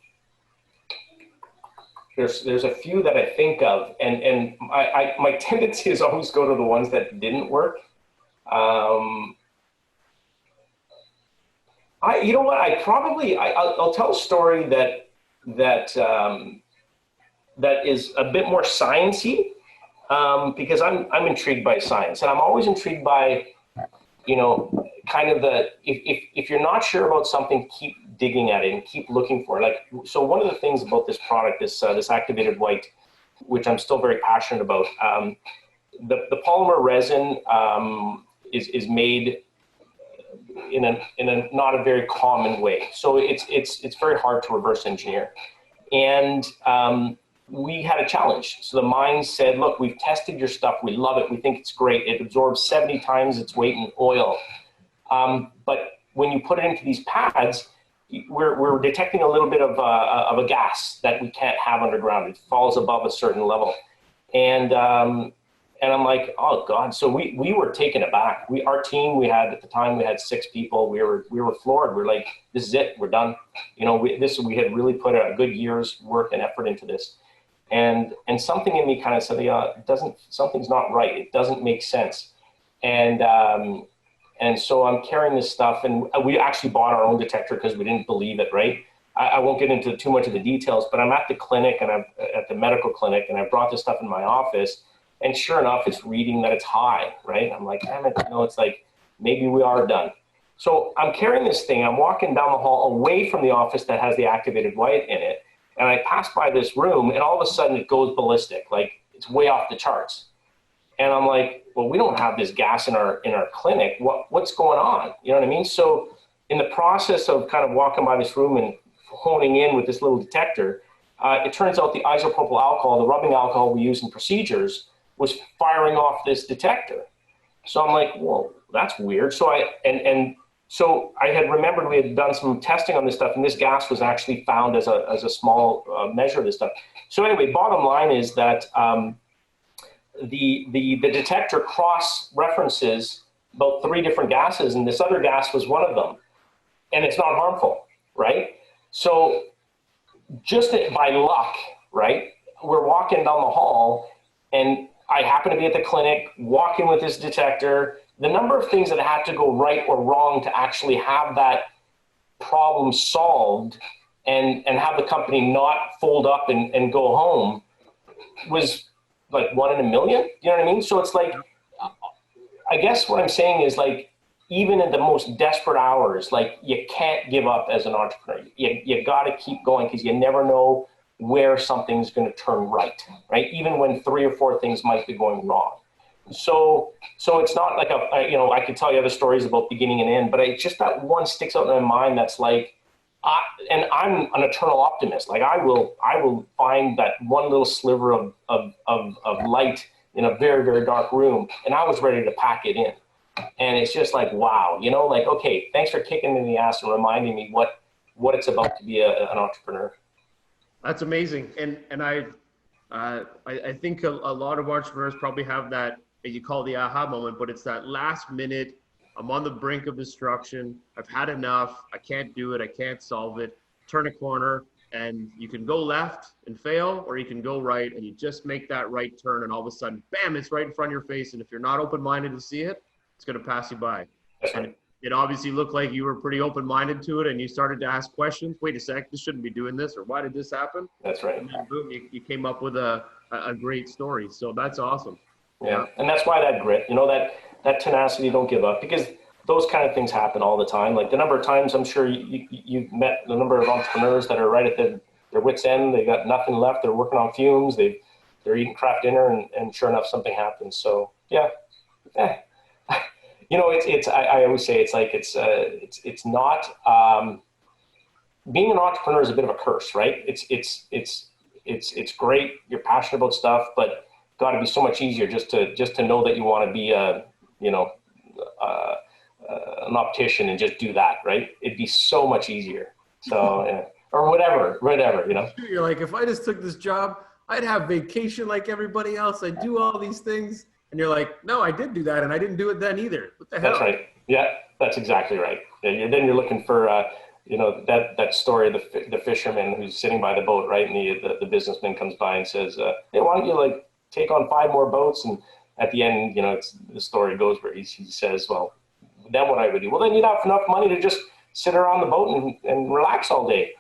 there's a few that I think of, and my tendency is always go to the ones that didn't work. You know what? I'll tell a story that is a bit more sciencey, because I'm intrigued by science, and I'm always intrigued by, kind of if you're not sure about something, keep digging at it and keep looking for it. Like, so one of the things about this product, this activated white, which I'm still very passionate about, the polymer resin is made in a not a very common way. So it's very hard to reverse engineer. And we had a challenge. So the mine said, look, we've tested your stuff. We love it. We think it's great. It absorbs 70 times its weight in oil. But when you put it into these pads, we're detecting a little bit of a gas that we can't have underground. It falls above a certain level. And I'm like, oh God. So we were taken aback. Our team, at the time we had 6 people. We were floored. We're like, this is it. We're done. We had really put a good year's work and effort into this. And something in me kind of said, something's not right. It doesn't make sense. And so I'm carrying this stuff, and we actually bought our own detector because we didn't believe it, right? I won't get into too much of the details, but I'm at the clinic, and I'm at the medical clinic, and I brought this stuff in my office, and sure enough, it's reading that it's high, right? I'm like, damn it, it's like, maybe we are done. So I'm carrying this thing, I'm walking down the hall away from the office that has the activated white in it, and I pass by this room, and all of a sudden it goes ballistic, like it's way off the charts. And I'm like, well, we don't have this gas in our clinic. What's going on? You know what I mean? So in the process of kind of walking by this room and honing in with this little detector, it turns out the isopropyl alcohol, the rubbing alcohol we use in procedures, was firing off this detector. So I'm like, well, that's weird. So so I had remembered we had done some testing on this stuff, and this gas was actually found as a small measure of this stuff. So anyway, bottom line is that the detector cross-references about 3 different gases, and this other gas was one of them, and it's not harmful, right? So just by luck, right, we're walking down the hall, and I happen to be at the clinic, walking with this detector. The number of things that had to go right or wrong to actually have that problem solved and have the company not fold up and go home was like 1 in a million. You know what I mean? So it's like, I guess what I'm saying is, like, even in the most desperate hours, like, you can't give up as an entrepreneur. You got to keep going, because you never know where something's going to turn right? Even when 3 or 4 things might be going wrong. So it's not like I could tell you other stories about beginning and end, but it's just that one sticks out in my mind. That's like, and I'm an eternal optimist. Like, I will find that one little sliver of light in a very, very dark room, and I was ready to pack it in. And it's just like, wow, like, okay, thanks for kicking me in the ass and reminding me what it's about to be an entrepreneur. That's amazing. And I think a lot of entrepreneurs probably have that you call the aha moment, but it's that last minute, I'm on the brink of destruction. I've had enough. I can't do it. I can't solve it. Turn a corner, and you can go left and fail, or you can go right, and you just make that right turn, and all of a sudden, bam, it's right in front of your face. And if you're not open-minded to see it, it's going to pass you by. And it obviously looked like you were pretty open-minded to it, and you started to ask questions. Wait a sec, this shouldn't be doing this, or why did this happen? That's right. And then boom, you came up with a great story. So that's awesome. Yeah, and that's why that grit, that tenacity, don't give up, because those kind of things happen all the time. Like, the number of times I'm sure you've met the number of entrepreneurs that are right at their wits' end. They got nothing left. They're working on fumes. They're eating crap dinner, and sure enough, something happens. So yeah. I always say it's not, being an entrepreneur is a bit of a curse, right? It's great. You're passionate about stuff, but got to be so much easier just to know that you want to be an optician and just do that, right? It'd be so much easier. So yeah. or whatever, you know? You're like, if I just took this job, I'd have vacation like everybody else. I'd do all these things. And you're like, no, I did do that. And I didn't do it then either. What the hell? That's right. Yeah, that's exactly right. And then you're looking for, you know, that story of the fisherman who's sitting by the boat, right? And the businessman comes by and says, hey, why don't you like take on 5 more boats? And at the end, you know, the story goes where he says, well, then what I would do? Well, then you'd have enough money to just sit around the boat and relax all day.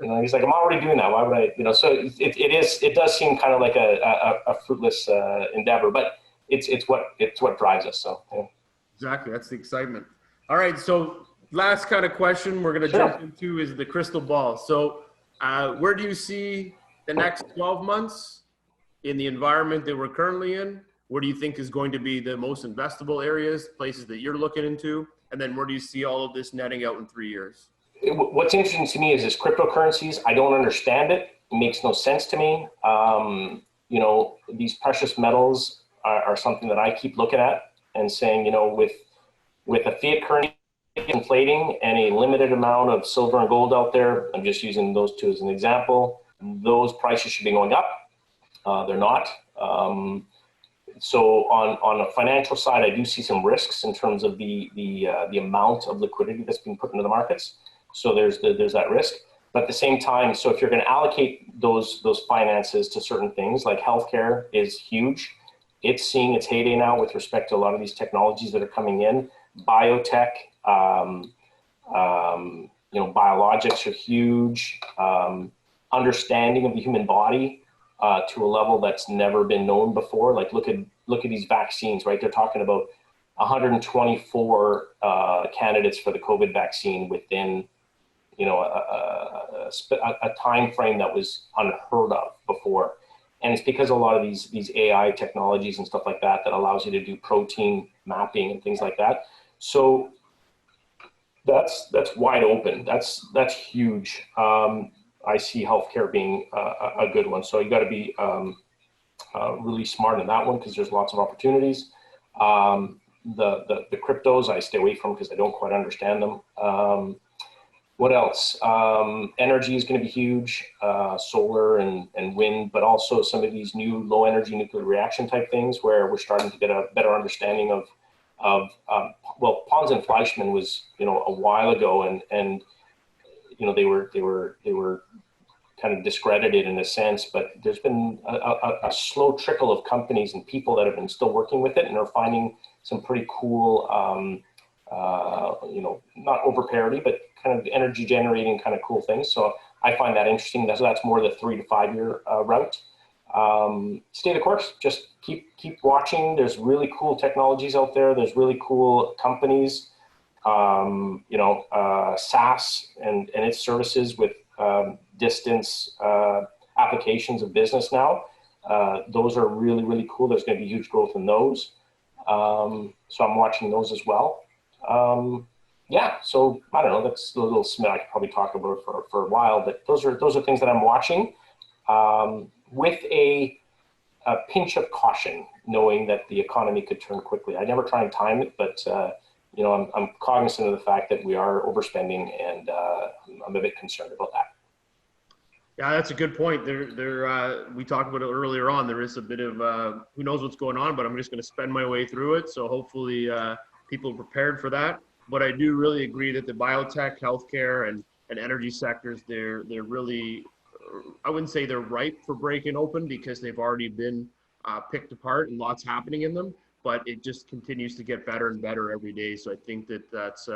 You know, he's like, I'm already doing that. Why would I, you know, so it does seem kind of like a fruitless endeavor, but it's what drives us. So yeah. Exactly. That's the excitement. All right. So last kind of question we're going to jump into is the crystal ball. So where do you see the next 12 months in the environment that we're currently in? Where do you think is going to be the most investable areas, places that you're looking into? And then where do you see all of this netting out in 3 years? What's interesting to me is this cryptocurrencies. I don't understand it. It makes no sense to me. You know, these precious metals are something that I keep looking at and saying, you know, with a fiat currency inflating and a limited amount of silver and gold out there, I'm just using those two as an example, those prices should be going up. They're not. So on a financial side, I do see some risks in terms of the amount of liquidity that's being put into the markets. So there's that risk. But at the same time, so if you're going to allocate those finances to certain things, like healthcare is huge. It's seeing its heyday now with respect to a lot of these technologies that are coming in. Biotech, you know, biologics are huge. Understanding of the human body to a level that's never been known before. Like look at these vaccines, right? They're talking about 124 candidates for the COVID vaccine within, you know, a time frame that was unheard of before. And it's because a lot of these AI technologies and stuff like that allows you to do protein mapping and things like that. So that's wide open. That's huge. I see healthcare being a good one. So you got to be really smart in that one because there's lots of opportunities. The cryptos I stay away from because I don't quite understand them. What else? Energy is going to be huge, solar and wind, but also some of these new low energy nuclear reaction type things where we're starting to get a better understanding of well, Pons and Fleischmann was, you know, a while ago and you know, they were kind of discredited in a sense, but there's been a slow trickle of companies and people that have been still working with it and are finding some pretty cool, you know, not over parity, but kind of energy generating kind of cool things. So I find that interesting. That's more the 3 to 5 year route. Stay the course, just keep watching. There's really cool technologies out there. There's really cool companies, you know, SaaS and its services with distance applications of business now. Those are really, really cool. There's going to be huge growth in those. So I'm watching those as well. Yeah, so I don't know, that's a little smith I could probably talk about for a while, but those are things that I'm watching with a pinch of caution, knowing that the economy could turn quickly. I never try and time it, but you know, I'm cognizant of the fact that we are overspending, and I'm a bit concerned about that. Yeah, that's a good point. We talked about it earlier on. There is a bit of who knows what's going on, but I'm just going to spend my way through it. So hopefully people are prepared for that. But I do really agree that the biotech, healthcare, and energy sectors, they're really, I wouldn't say they're ripe for breaking open because they've already been picked apart and lots happening in them. But it just continues to get better and better every day. So I think that that's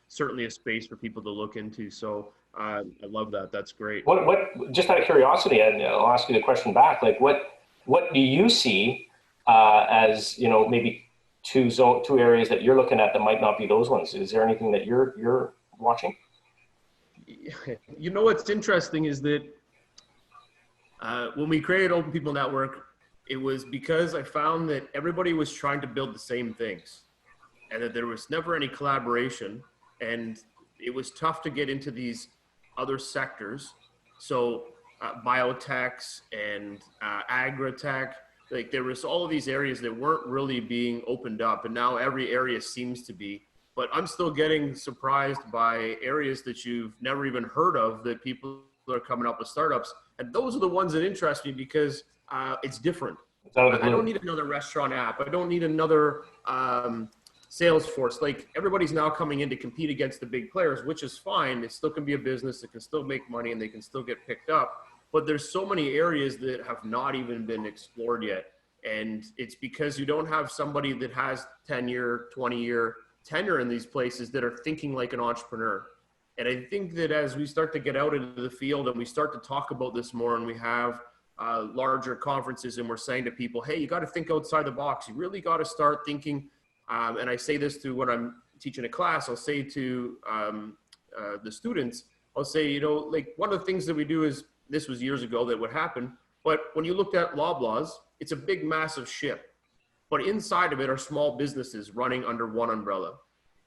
certainly a space for people to look into. So I love that. That's great. What? Just out of curiosity, and I'll ask you the question back. Like, what do you see as, you know, maybe two areas that you're looking at that might not be those ones? Is there anything that you're watching? You know, what's interesting is that when we created Open People Network, it was because I found that everybody was trying to build the same things and that there was never any collaboration, and it was tough to get into these other sectors. So biotechs and agri-tech, like there was all of these areas that weren't really being opened up, and now every area seems to be. But I'm still getting surprised by areas that you've never even heard of that people that are coming up with startups. And those are the ones that interest me because it's different. I don't need another restaurant app. I don't need another Salesforce. Like, everybody's now coming in to compete against the big players, which is fine. It still can be a business. It can still make money and they can still get picked up. But there's so many areas that have not even been explored yet. And it's because you don't have somebody that has 10-year, 20-year tenure in these places that are thinking like an entrepreneur. And I think that as we start to get out into the field and we start to talk about this more, and we have larger conferences and we're saying to people, hey, you got to think outside the box. You really got to start thinking. And I say this to when I'm teaching a class, I'll say to the students, I'll say, you know, like, one of the things that we do is, this was years ago that would happen, but when you looked at Loblaws, it's a big, massive ship. But inside of it are small businesses running under one umbrella.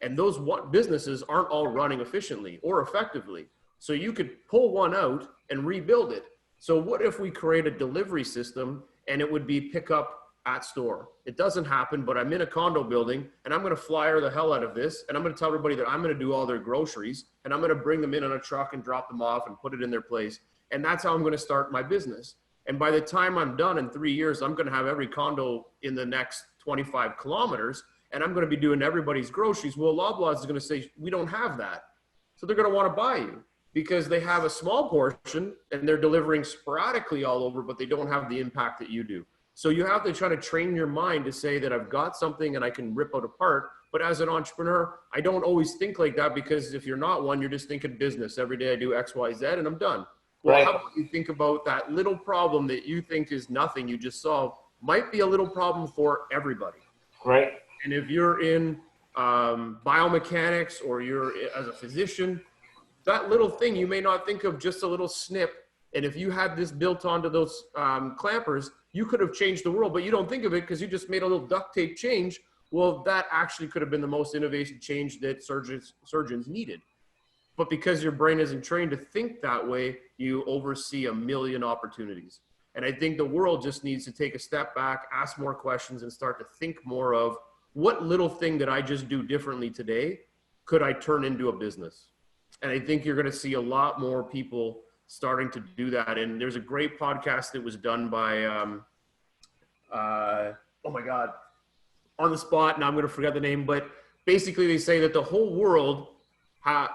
And those businesses aren't all running efficiently or effectively. So you could pull one out and rebuild it. So what if we create a delivery system and it would be pick up at store? It doesn't happen, but I'm in a condo building and I'm going to flyer the hell out of this. And I'm going to tell everybody that I'm going to do all their groceries and I'm going to bring them in on a truck and drop them off and put it in their place. And that's how I'm going to start my business. And by the time I'm done in 3 years, I'm going to have every condo in the next 25 kilometers and I'm going to be doing everybody's groceries. Well, Loblaws is going to say, we don't have that. So they're going to want to buy you because they have a small portion and they're delivering sporadically all over, but they don't have the impact that you do. So you have to try to train your mind to say that I've got something and I can rip out apart. But as an entrepreneur, I don't always think like that, because if you're not one, you're just thinking business. Every day I do X, Y, Z and I'm done. Well, right. How about you think about that little problem that you think is nothing you just solved might be a little problem for everybody. Right. And if you're in biomechanics or you're as a physician, that little thing you may not think of, just a little snip. And if you had this built onto those clampers, you could have changed the world, but you don't think of it because you just made a little duct tape change. Well, that actually could have been the most innovative change that surgeons needed. But because your brain isn't trained to think that way, you oversee a million opportunities. And I think the world just needs to take a step back, ask more questions, and start to think more of, what little thing that I just do differently today could I turn into a business? And I think you're going to see a lot more people starting to do that. And there's a great podcast that was done by, oh my God, on the spot, now I'm going to forget the name, but basically they say that the whole world,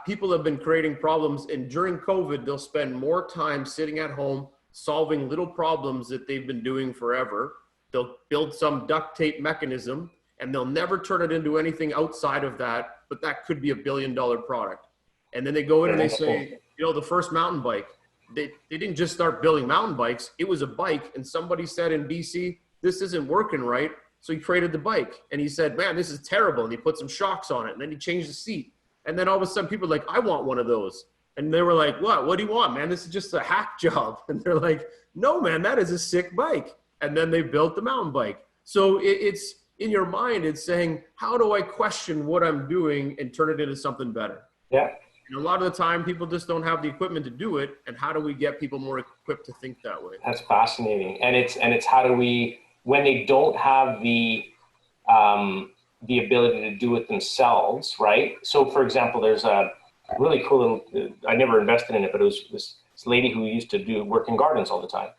people have been creating problems, and during COVID, they'll spend more time sitting at home solving little problems that they've been doing forever. They'll build some duct tape mechanism and they'll never turn it into anything outside of that, but that could be $1 billion product. And then they go in and they say, you know, the first mountain bike, they didn't just start building mountain bikes. It was a bike, and somebody said in BC, this isn't working right. So he created the bike and he said, man, this is terrible. And he put some shocks on it, and then he changed the seat. And then all of a sudden people are like, I want one of those. And they were like, what do you want, man? This is just a hack job. And they're like, no, man, that is a sick bike. And then they built the mountain bike. So it's in your mind, it's saying, how do I question what I'm doing and turn it into something better? Yeah. And a lot of the time people just don't have the equipment to do it. And how do we get people more equipped to think that way? That's fascinating. And it's how do we, when they don't have the ability to do it themselves, right? So for example, there's a really cool little, I never invested in it, but it was this lady who used to work in gardens all the time,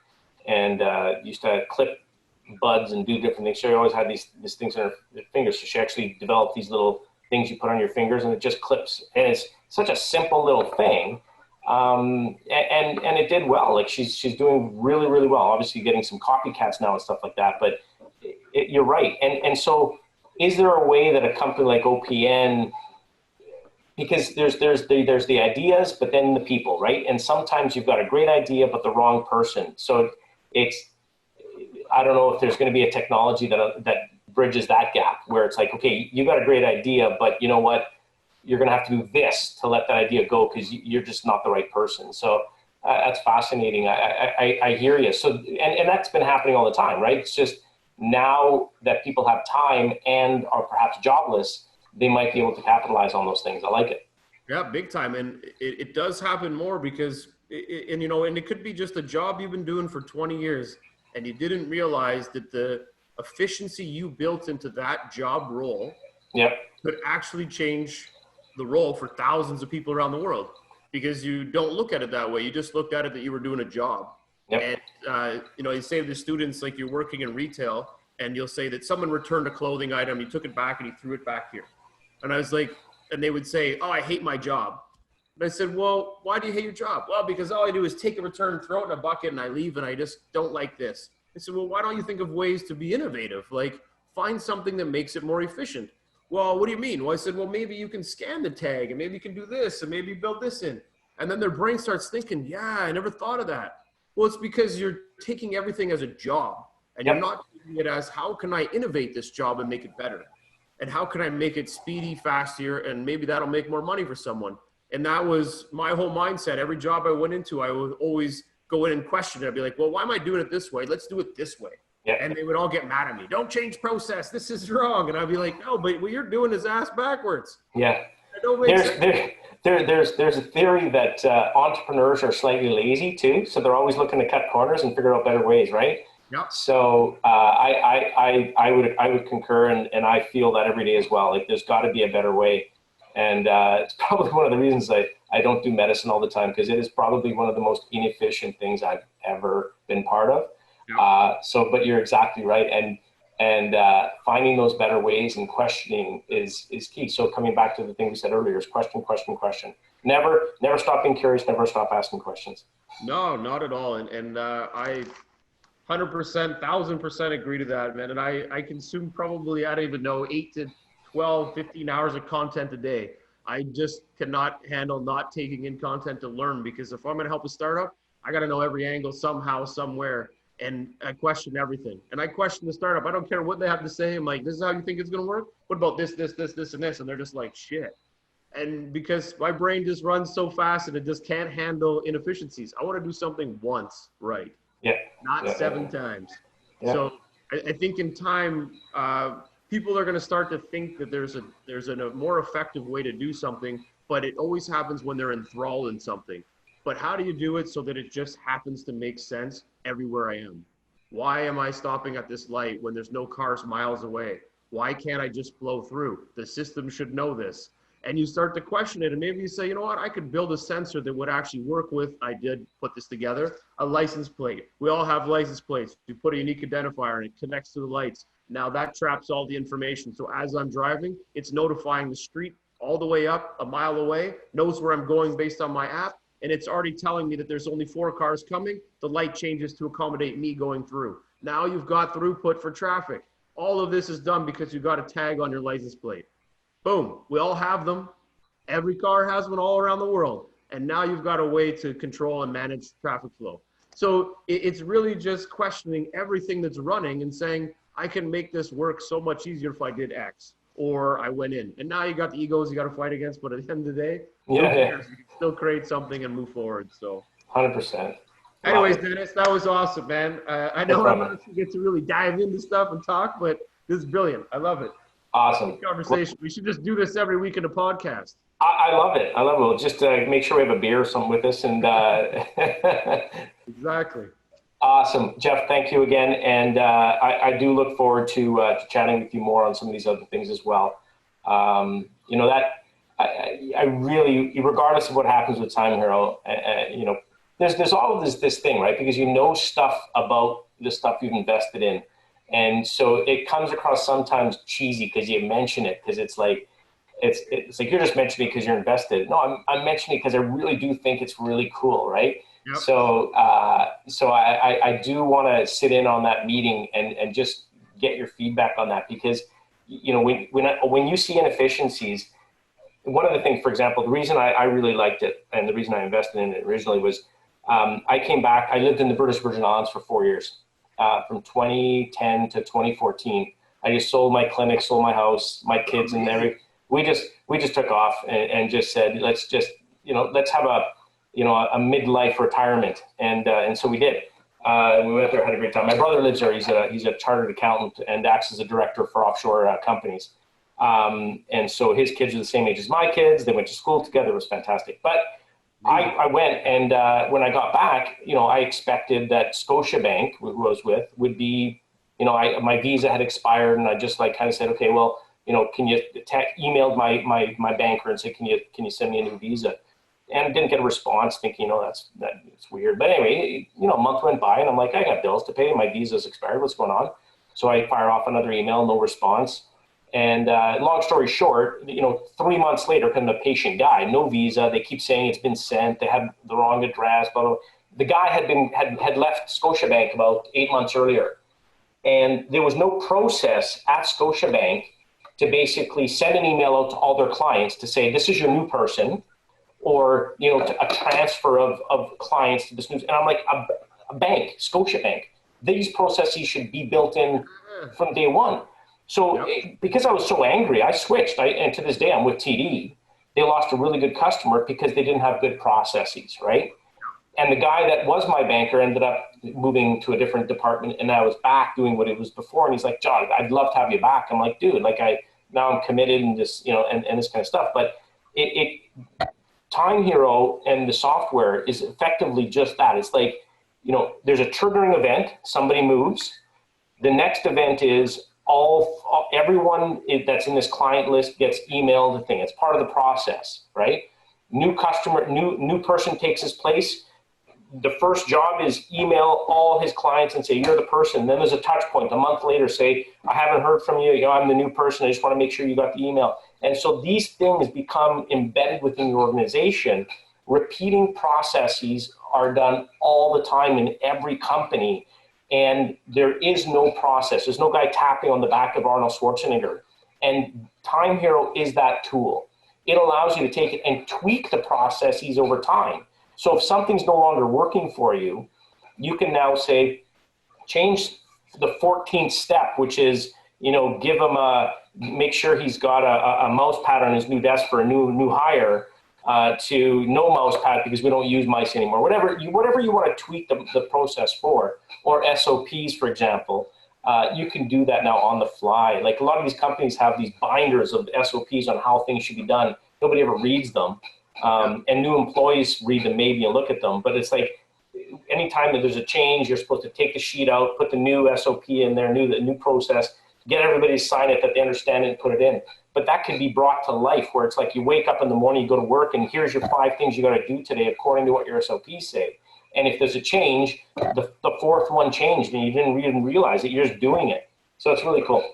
and used to clip buds and do different things. She always had these things on her fingers. So she actually developed these little things you put on your fingers and it just clips. And it's such a simple little thing. And it did well. Like she's doing really, really well. Obviously getting some copycats now and stuff like that, but you're right. And so is there a way that a company like OPN, because there's the ideas, but then the people, right? And sometimes you've got a great idea, but the wrong person. So I don't know if there's going to be a technology that bridges that gap where it's like, okay, you got a great idea, but you know what? You're going to have to do this to let that idea go because you're just not the right person. So that's fascinating. I hear you. So, and that's been happening all the time, right? It's just now that people have time and are perhaps jobless, they might be able to capitalize on those things. I like it. Yeah, big time. And it does happen more because, and it could be just a job you've been doing for 20 years and you didn't realize that the efficiency you built into that job role Yep. could actually change the role for thousands of people around the world. because you don't look at it that way. You just looked at it that you were doing a job. Yep. And, you say to the students, like you're working in retail, and you'll say that someone returned a clothing item, you took it back and you threw it back here. And I was like, and they would say, oh, I hate my job. And I said, well, why do you hate your job? Well, because all I do is take a return, throw it in a bucket, and I leave, and I just don't like this. I said, well, why don't you think of ways to be innovative? Like, find something that makes it more efficient. Well, what do you mean? Well, I said, well, maybe you can scan the tag, and maybe you can do this, and maybe build this in. And then their brain starts thinking, yeah, I never thought of that. Well, it's because you're taking everything as a job, and you're not taking it as, how can I innovate this job and make it better? And how can I make it speedy, faster, and maybe that'll make more money for someone? And that was my whole mindset. Every job I went into, I would always go in and question it. I'd be like, well, why am I doing it this way? Let's do it this way. Yeah. And they would all get mad at me. Don't change process. This is wrong. And I'd be like, no, but what you're doing is ass backwards. Yeah. There's a theory that entrepreneurs are slightly lazy too. So they're always looking to cut corners and figure out better ways, right? Yep. So I would concur, and I feel that every day as well. Like, there's got to be a better way. And it's probably one of the reasons I don't do medicine all the time, because it is probably one of the most inefficient things I've ever been part of. Yeah. But you're exactly right. And finding those better ways and questioning is key. So coming back to the thing we said earlier, is question. Never stop being curious, never stop asking questions. No, not at all. And I 100%, 1000% agree to that, man. And I consume probably, I don't even know, 8 to 12, 15 hours of content a day. I just cannot handle not taking in content to learn, because if I'm going to help a startup, I got to know every angle somehow, somewhere. And I question everything. And I question the startup. I don't care what they have to say. I'm like, this is how you think it's going to work? What about this, and this? And they're just like, shit. And because my brain just runs so fast and it just can't handle inefficiencies. I want to do something once right. Yeah. Not 7 times. Yeah. So I think in time, people are going to start to think that there's a more effective way to do something, but it always happens when they're enthralled in something. But how do you do it so that it just happens to make sense everywhere I am? Why am I stopping at this light when there's no cars miles away? Why can't I just flow through? The system should know this. And you start to question it, and maybe you say, you know what, I could build a sensor that would actually work with, I did put this together, a license plate. We all have license plates. You put a unique identifier and it connects to the lights. Now that traps all the information. So as I'm driving, it's notifying the street all the way up, a mile away, knows where I'm going based on my app, and it's already telling me that there's only 4 cars coming. The light changes to accommodate me going through. Now you've got throughput for traffic. All of this is done because you got a tag on your license plate. Boom, we all have them. Every car has one all around the world. And now you've got a way to control and manage traffic flow. So it's really just questioning everything that's running and saying, I can make this work so much easier if I did X, or I went in. And now you got the egos you got to fight against, but at the end of the day, you can still create something and move forward. So 100%. Anyways, Dennis, that was awesome, man. I know I'm not going to get to really dive into stuff and talk, but this is brilliant. I love it. Awesome. Good conversation. We should just do this every week in a podcast. I love it. We'll just make sure we have a beer or something with us. And Exactly. Awesome. Jeff, thank you again. And I do look forward to chatting with you more on some of these other things as well. I really, regardless of what happens with Time Hero, there's all of this thing, right? Because you know stuff about the stuff you've invested in. And so it comes across sometimes cheesy because you mention it, because it's like you're just mentioning it because you're invested. No, I'm mentioning it because I really do think it's really cool, right? Yep. So I do want to sit in on that meeting and just get your feedback on that, because when you see inefficiencies, one of the things, for example, the reason I really liked it and the reason I invested in it originally was I came back. I lived in the British Virgin Islands for 4 years. From 2010 to 2014, I just sold my clinic, sold my house, my kids, and we just took off and just said, let's have a midlife retirement, and so we did. We went there, had a great time. My brother lives there. He's a chartered accountant and acts as a director for offshore companies. And so his kids are the same age as my kids. They went to school together. It was fantastic. But I went, and when I got back, I expected that Scotiabank, who I was with, would be, my visa had expired, and I just kind of said, okay, well, can you emailed my banker and said, can you send me a new visa? and didn't get a response, thinking, that's weird. But anyway, a month went by, and I'm like, I got bills to pay. My visa's expired. What's going on? So I fire off another email, no response. And long story short, 3 months later, the patient died, no visa. They keep saying it's been sent. They had the wrong address. Blah, blah. The guy had left Scotiabank about 8 months earlier, and there was no process at Scotiabank to basically send an email out to all their clients to say, this is your new person, or a transfer of clients to this new. And I'm like, a bank, Scotiabank, these processes should be built in from day one. So because I was so angry, I switched. And to this day, I'm with TD. They lost a really good customer because they didn't have good processes, right? And the guy that was my banker ended up moving to a different department, and I was back doing what it was before. And he's like, John, I'd love to have you back. I'm like, dude, now I'm committed and this, and this kind of stuff. But Time Hero and the software is effectively just that. It's like, there's a triggering event, somebody moves. The next event is everyone that's in this client list gets emailed the thing. It's part of the process, right? New customer, new person takes his place. The first job is email all his clients and say, you're the person. Then there's a touch point. A month later, say, I haven't heard from you. I'm the new person. I just want to make sure you got the email. And so these things become embedded within your organization. Repeating processes are done all the time in every company. And there is no process. There's no guy tapping on the back of Arnold Schwarzenegger. And Time Hero is that tool. It allows you to take it and tweak the processes over time. So if something's no longer working for you, you can now say, change the 14th step, which is, give him make sure he's got a mouse pad on his new desk for a new hire, to no mouse pad because we don't use mice anymore. Whatever you want to tweak the process for, or SOPs, for example, you can do that now on the fly. Like a lot of these companies have these binders of SOPs on how things should be done. Nobody ever reads them. And new employees read them maybe and look at them, but it's like anytime that there's a change, you're supposed to take the sheet out, put the new SOP in there, the new process, get everybody to sign it that they understand it and put it in. But that can be brought to life where it's like you wake up in the morning, you go to work, and here's your 5 things you got to do today according to what your SOPs say. And if there's a change, the 4th one changed and you didn't even realize it, you're just doing it. So it's really cool.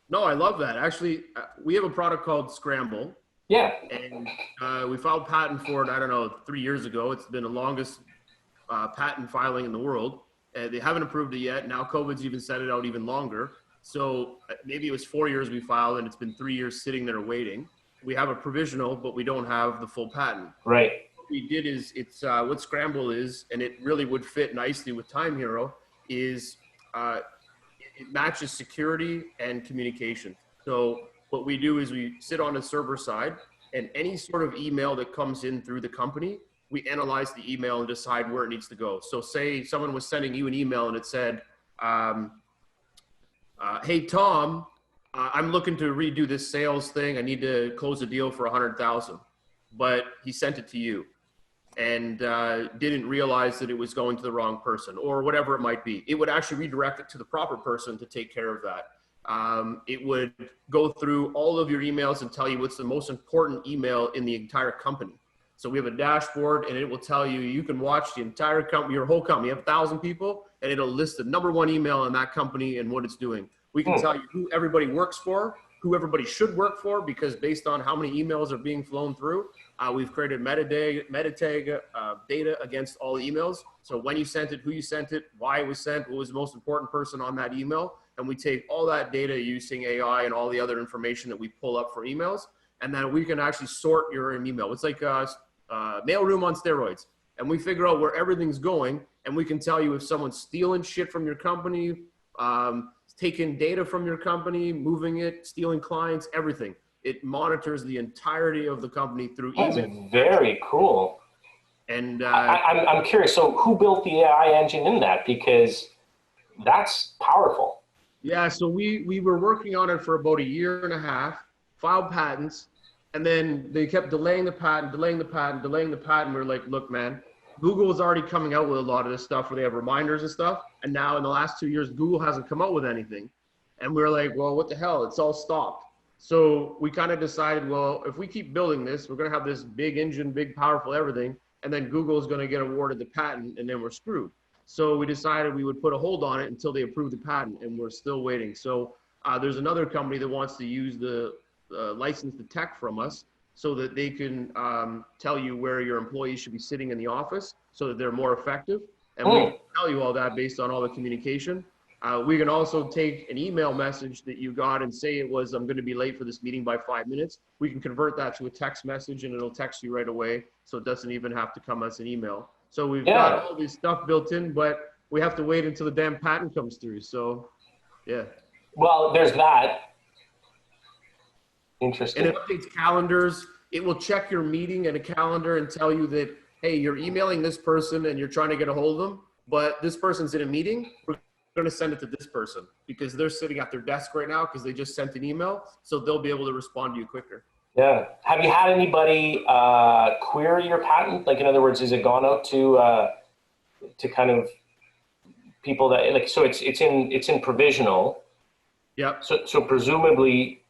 No, I love that. Actually, we have a product called Scramble. Yeah. And we filed patent for it, 3 years ago. It's been the longest patent filing in the world. They haven't approved it yet. Now COVID's even set it out even longer. So maybe it was 4 years we filed, and it's been 3 years sitting there waiting. We have a provisional, but we don't have the full patent. Right. What we did is, it's what Scramble is, and it really would fit nicely with Time Hero, is it matches security and communication. So what we do is we sit on the server side, and any sort of email that comes in through the company, we analyze the email and decide where it needs to go. So say someone was sending you an email and it said, hey, Tom, I'm looking to redo this sales thing. I need to close a deal for 100,000, but he sent it to you and didn't realize that it was going to the wrong person or whatever it might be. It would actually redirect it to the proper person to take care of that. It would go through all of your emails and tell you what's the most important email in the entire company. So we have a dashboard, and it will tell you, you can watch the entire company, your whole company. You have 1,000 people, and it'll list the #1 email in that company and what it's doing. We can tell you who everybody works for, who everybody should work for, because based on how many emails are being flown through, we've created metatag data against all the emails. So when you sent it, who you sent it, why it was sent, what was the most important person on that email. And we take all that data using AI and all the other information that we pull up for emails. And then we can actually sort your email. It's like mailroom on steroids. And we figure out where everything's going. And we can tell you if someone's stealing shit from your company, taking data from your company, moving it, stealing clients, everything. It monitors the entirety of the company through email. That's very cool. And I'm curious, so who built the AI engine in that? Because that's powerful. Yeah, so we were working on it for about 1.5 years, filed patents, and then they kept delaying the patent. We're like, look, man, Google is already coming out with a lot of this stuff where they have reminders and stuff. And now in the last 2 years, Google hasn't come out with anything. And we're like, well, what the hell? It's all stopped. So we kind of decided, well, if we keep building this, we're going to have this big engine, big, powerful everything. And then Google is going to get awarded the patent and then we're screwed. So we decided we would put a hold on it until they approve the patent, and we're still waiting. So there's another company that wants to use the license the tech from us so that they can tell you where your employees should be sitting in the office so that they're more effective. And we can tell you all that based on all the communication. We can also take an email message that you got and say it was, I'm going to be late for this meeting by 5 minutes. We can convert that to a text message and it'll text you right away. So it doesn't even have to come as an email. So we've got all this stuff built in, but we have to wait until the damn patent comes through. So yeah. Well, there's that. Interesting. And it updates calendars. It will check your meeting and a calendar and tell you that, hey, you're emailing this person and you're trying to get a hold of them, but this person's in a meeting. We're going to send it to this person because they're sitting at their desk right now because they just sent an email. So they'll be able to respond to you quicker. Yeah. Have you had anybody query your patent? Like, in other words, has it gone out to kind of people that, like, so it's in provisional. Yep. So presumably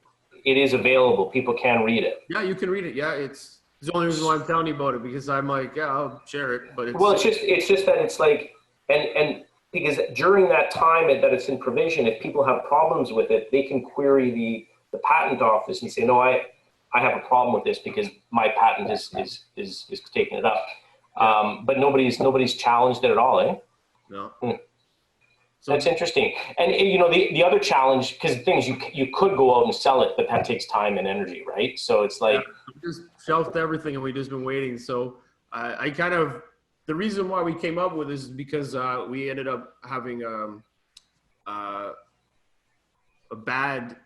it is available. People can read it. Yeah, you can read it. Yeah, it's the only reason why I'm telling you about it, because I'm like, yeah, I'll share it. But well, it's just that it's like, and because during that time that it's in provision, if people have problems with it, they can query the patent office and say, no, I have a problem with this because my patent is taking it up. But nobody's challenged it at all, eh? No. So that's interesting. And you know, the other challenge, because the thing is, you could go out and sell it, but that takes time and energy, right? So it's like, we just shelved everything and we just been waiting. So I kind of, the reason why we came up with this is because we ended up having a bad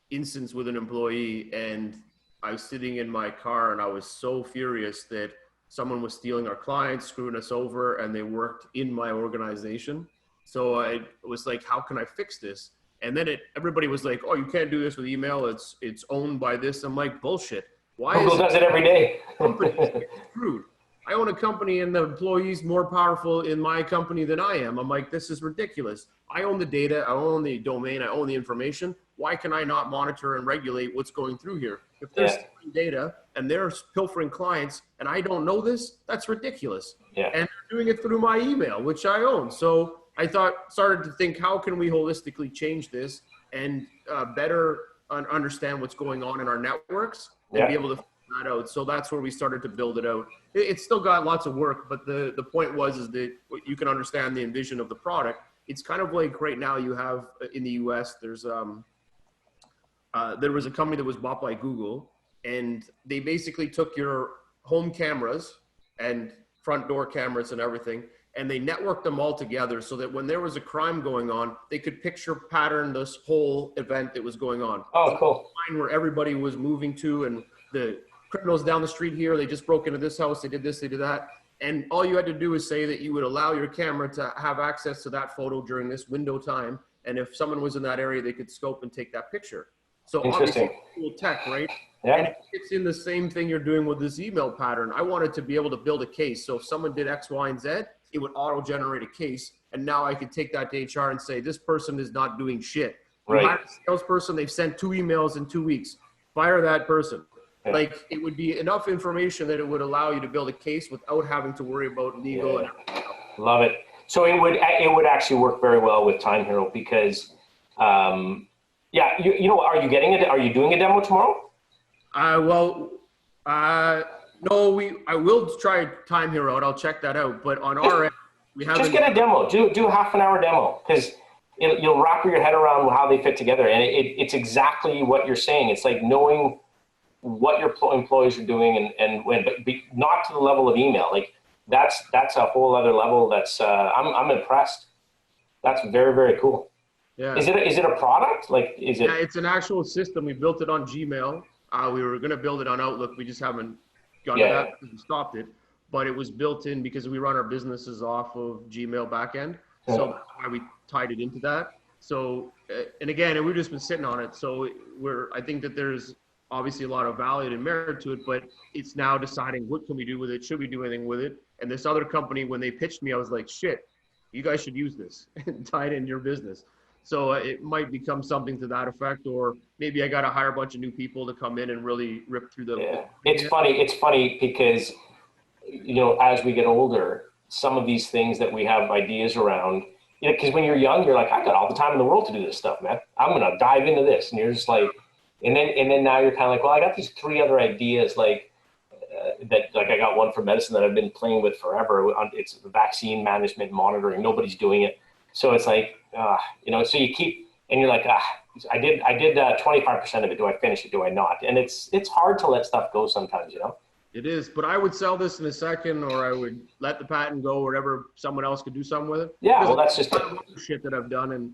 instance with an employee, and I was sitting in my car and I was so furious that someone was stealing our clients, screwing us over, and they worked in my organization. So I was like, how can I fix this? And then everybody was like, oh, you can't do this with email. It's owned by this. I'm like, bullshit. Why Google does it every day. Screwed. I own a company and the employee's more powerful in my company than I am. I'm like, this is ridiculous. I own the data. I own the domain. I own the information. Why can I not monitor and regulate what's going through here? If they're stealing data and they're pilfering clients and I don't know this, that's ridiculous. Yeah. And they're doing it through my email, which I own. So I started to think, how can we holistically change this and better understand what's going on in our networks and be able to figure that out. So that's where we started to build it out. It's still got lots of work, but the point is that you can understand the envision of the product. It's kind of like right now you have in the US, there was a company that was bought by Google, and they basically took your home cameras and front door cameras and everything, and they networked them all together so that when there was a crime going on, they could picture pattern this whole event that was going on. Oh, cool. Where everybody was moving to, and the criminals down the street here, they just broke into this house, they did this, they did that. And all you had to do is say that you would allow your camera to have access to that photo during this window time. And if someone was in that area, they could scope and take that picture. So obviously cool tech, right? Yeah. And it's in the same thing you're doing with this email pattern. I wanted to be able to build a case. So if someone did X, Y, and Z, it would auto-generate a case. And now I could take that to HR and say, this person is not doing shit. Right. You hired a salesperson, they've sent 2 emails in 2 weeks. Fire that person. Yeah. Like, it would be enough information that it would allow you to build a case without having to worry about legal and everything else. Love it. So it would actually work very well with Time Hero because, yeah, you know, are you doing a demo tomorrow? No, I will try Time Hero out. I'll check that out. But on our end, we haven't. Just get a demo. Do a half-an-hour demo, because you'll wrap your head around how they fit together, and it's exactly what you're saying. It's like knowing what your employees are doing and when, but not to the level of email. Like that's a whole other level. That's I'm impressed. That's very, very cool. Yeah. Is it a product? Like, is it? Yeah, it's an actual system. We built it on Gmail. We were going to build it on Outlook. We just haven't gotten to that because we stopped it. But it was built in because we run our businesses off of Gmail backend. So that's why we tied it into that. So, and again, we've just been sitting on it. So I think that there's obviously a lot of value and merit to it, but it's now deciding what can we do with it? Should we do anything with it? And this other company, when they pitched me, I was like, shit, you guys should use this and tie it in your business. So it might become something to that effect, or maybe I got to hire a bunch of new people to come in and really rip through the. Yeah. It's funny because, you know, as we get older, some of these things that we have ideas around, you know, because when you're young, you're like, I got all the time in the world to do this stuff, man. I'm going to dive into this. And you're just like, and then now you're kind of like, well, I got these 3 other ideas, like, I got one for medicine that I've been playing with forever. It's vaccine management monitoring. Nobody's doing it. So it's like, you know, so you keep, and you're like, I did 25% of it. Do I finish it? Do I not? And it's hard to let stuff go sometimes, you know? It is, but I would sell this in a second, or I would let the patent go, or whatever. Someone else could do something with it. Yeah, well, that's just shit that I've done, and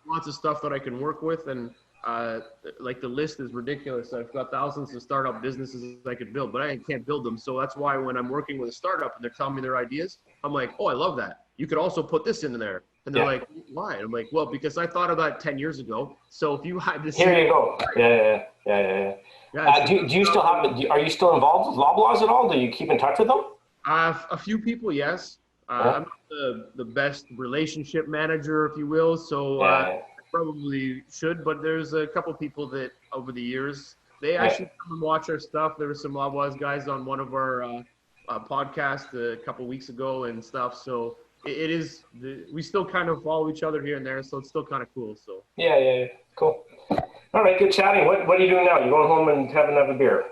lots of stuff that I can work with, and like the list is ridiculous. I've got thousands of startup businesses I could build, but I can't build them. So that's why when I'm working with a startup and they're telling me their ideas, I'm like, oh, I love that. You could also put this in there. And they're like, why? I'm like, well, because I thought of that 10 years ago. So if you had this. Here you go. Yeah. Do you still are you still involved with Loblaws at all? Do you keep in touch with them? A few people, yes. I'm not the best relationship manager, if you will. So I probably should, but there's a couple people that over the years, they actually come and watch our stuff. There were some Loblaws guys on one of our podcasts a couple weeks ago and stuff. So it is, we still kind of follow each other here and there, so it's still kind of cool. So yeah, cool. All right, good chatting. What are you doing now? You going home and having another beer?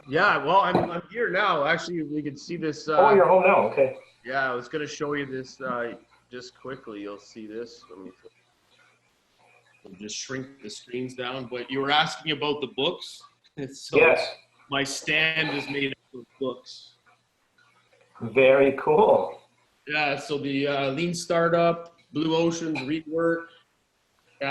Yeah, well, I'm here now. Actually, we can see this. Oh, you're home now. Okay. Yeah, I was gonna show you this just quickly. You'll see this. Let me just shrink the screens down. But you were asking about the books. So yes. My stand is made up of books. Very cool. Yeah, so the Lean Startup, Blue Oceans, Rework,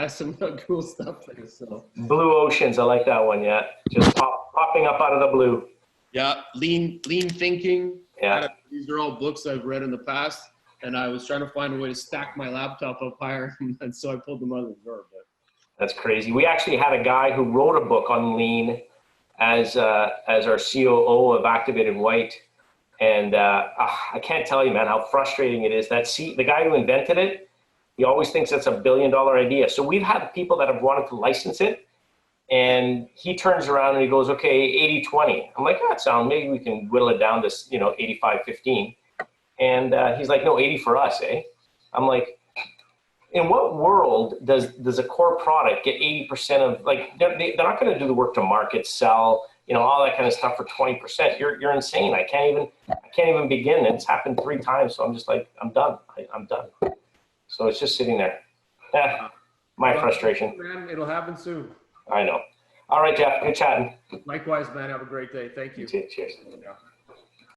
some cool stuff there. So Blue Oceans, I like that one. Yeah, just popping up out of the blue. Yeah, Lean Thinking. Yeah, these are all books I've read in the past, and I was trying to find a way to stack my laptop up higher, and so I pulled them out of the drawer. But that's crazy. We actually had a guy who wrote a book on Lean as our COO of Activated White. And I can't tell you, man, how frustrating it is. The guy who invented it, he always thinks that's $1 billion idea. So we've had people that have wanted to license it, and he turns around and he goes, okay, 80-20. I'm like, maybe we can whittle it down to, 85-15. And he's like, no, 80 for us, eh? I'm like, in what world does a core product get 80% of, like, they're not going to do the work to market, sell, all that kind of stuff for 20%. You're insane. I can't even begin. And it's happened 3 times. So I'm just like, I'm done. I'm done. So it's just sitting there. My frustration. Man, it'll happen soon. I know. All right, Jeff. Good chatting. Likewise, man. Have a great day. Thank you. Cheers. Yeah.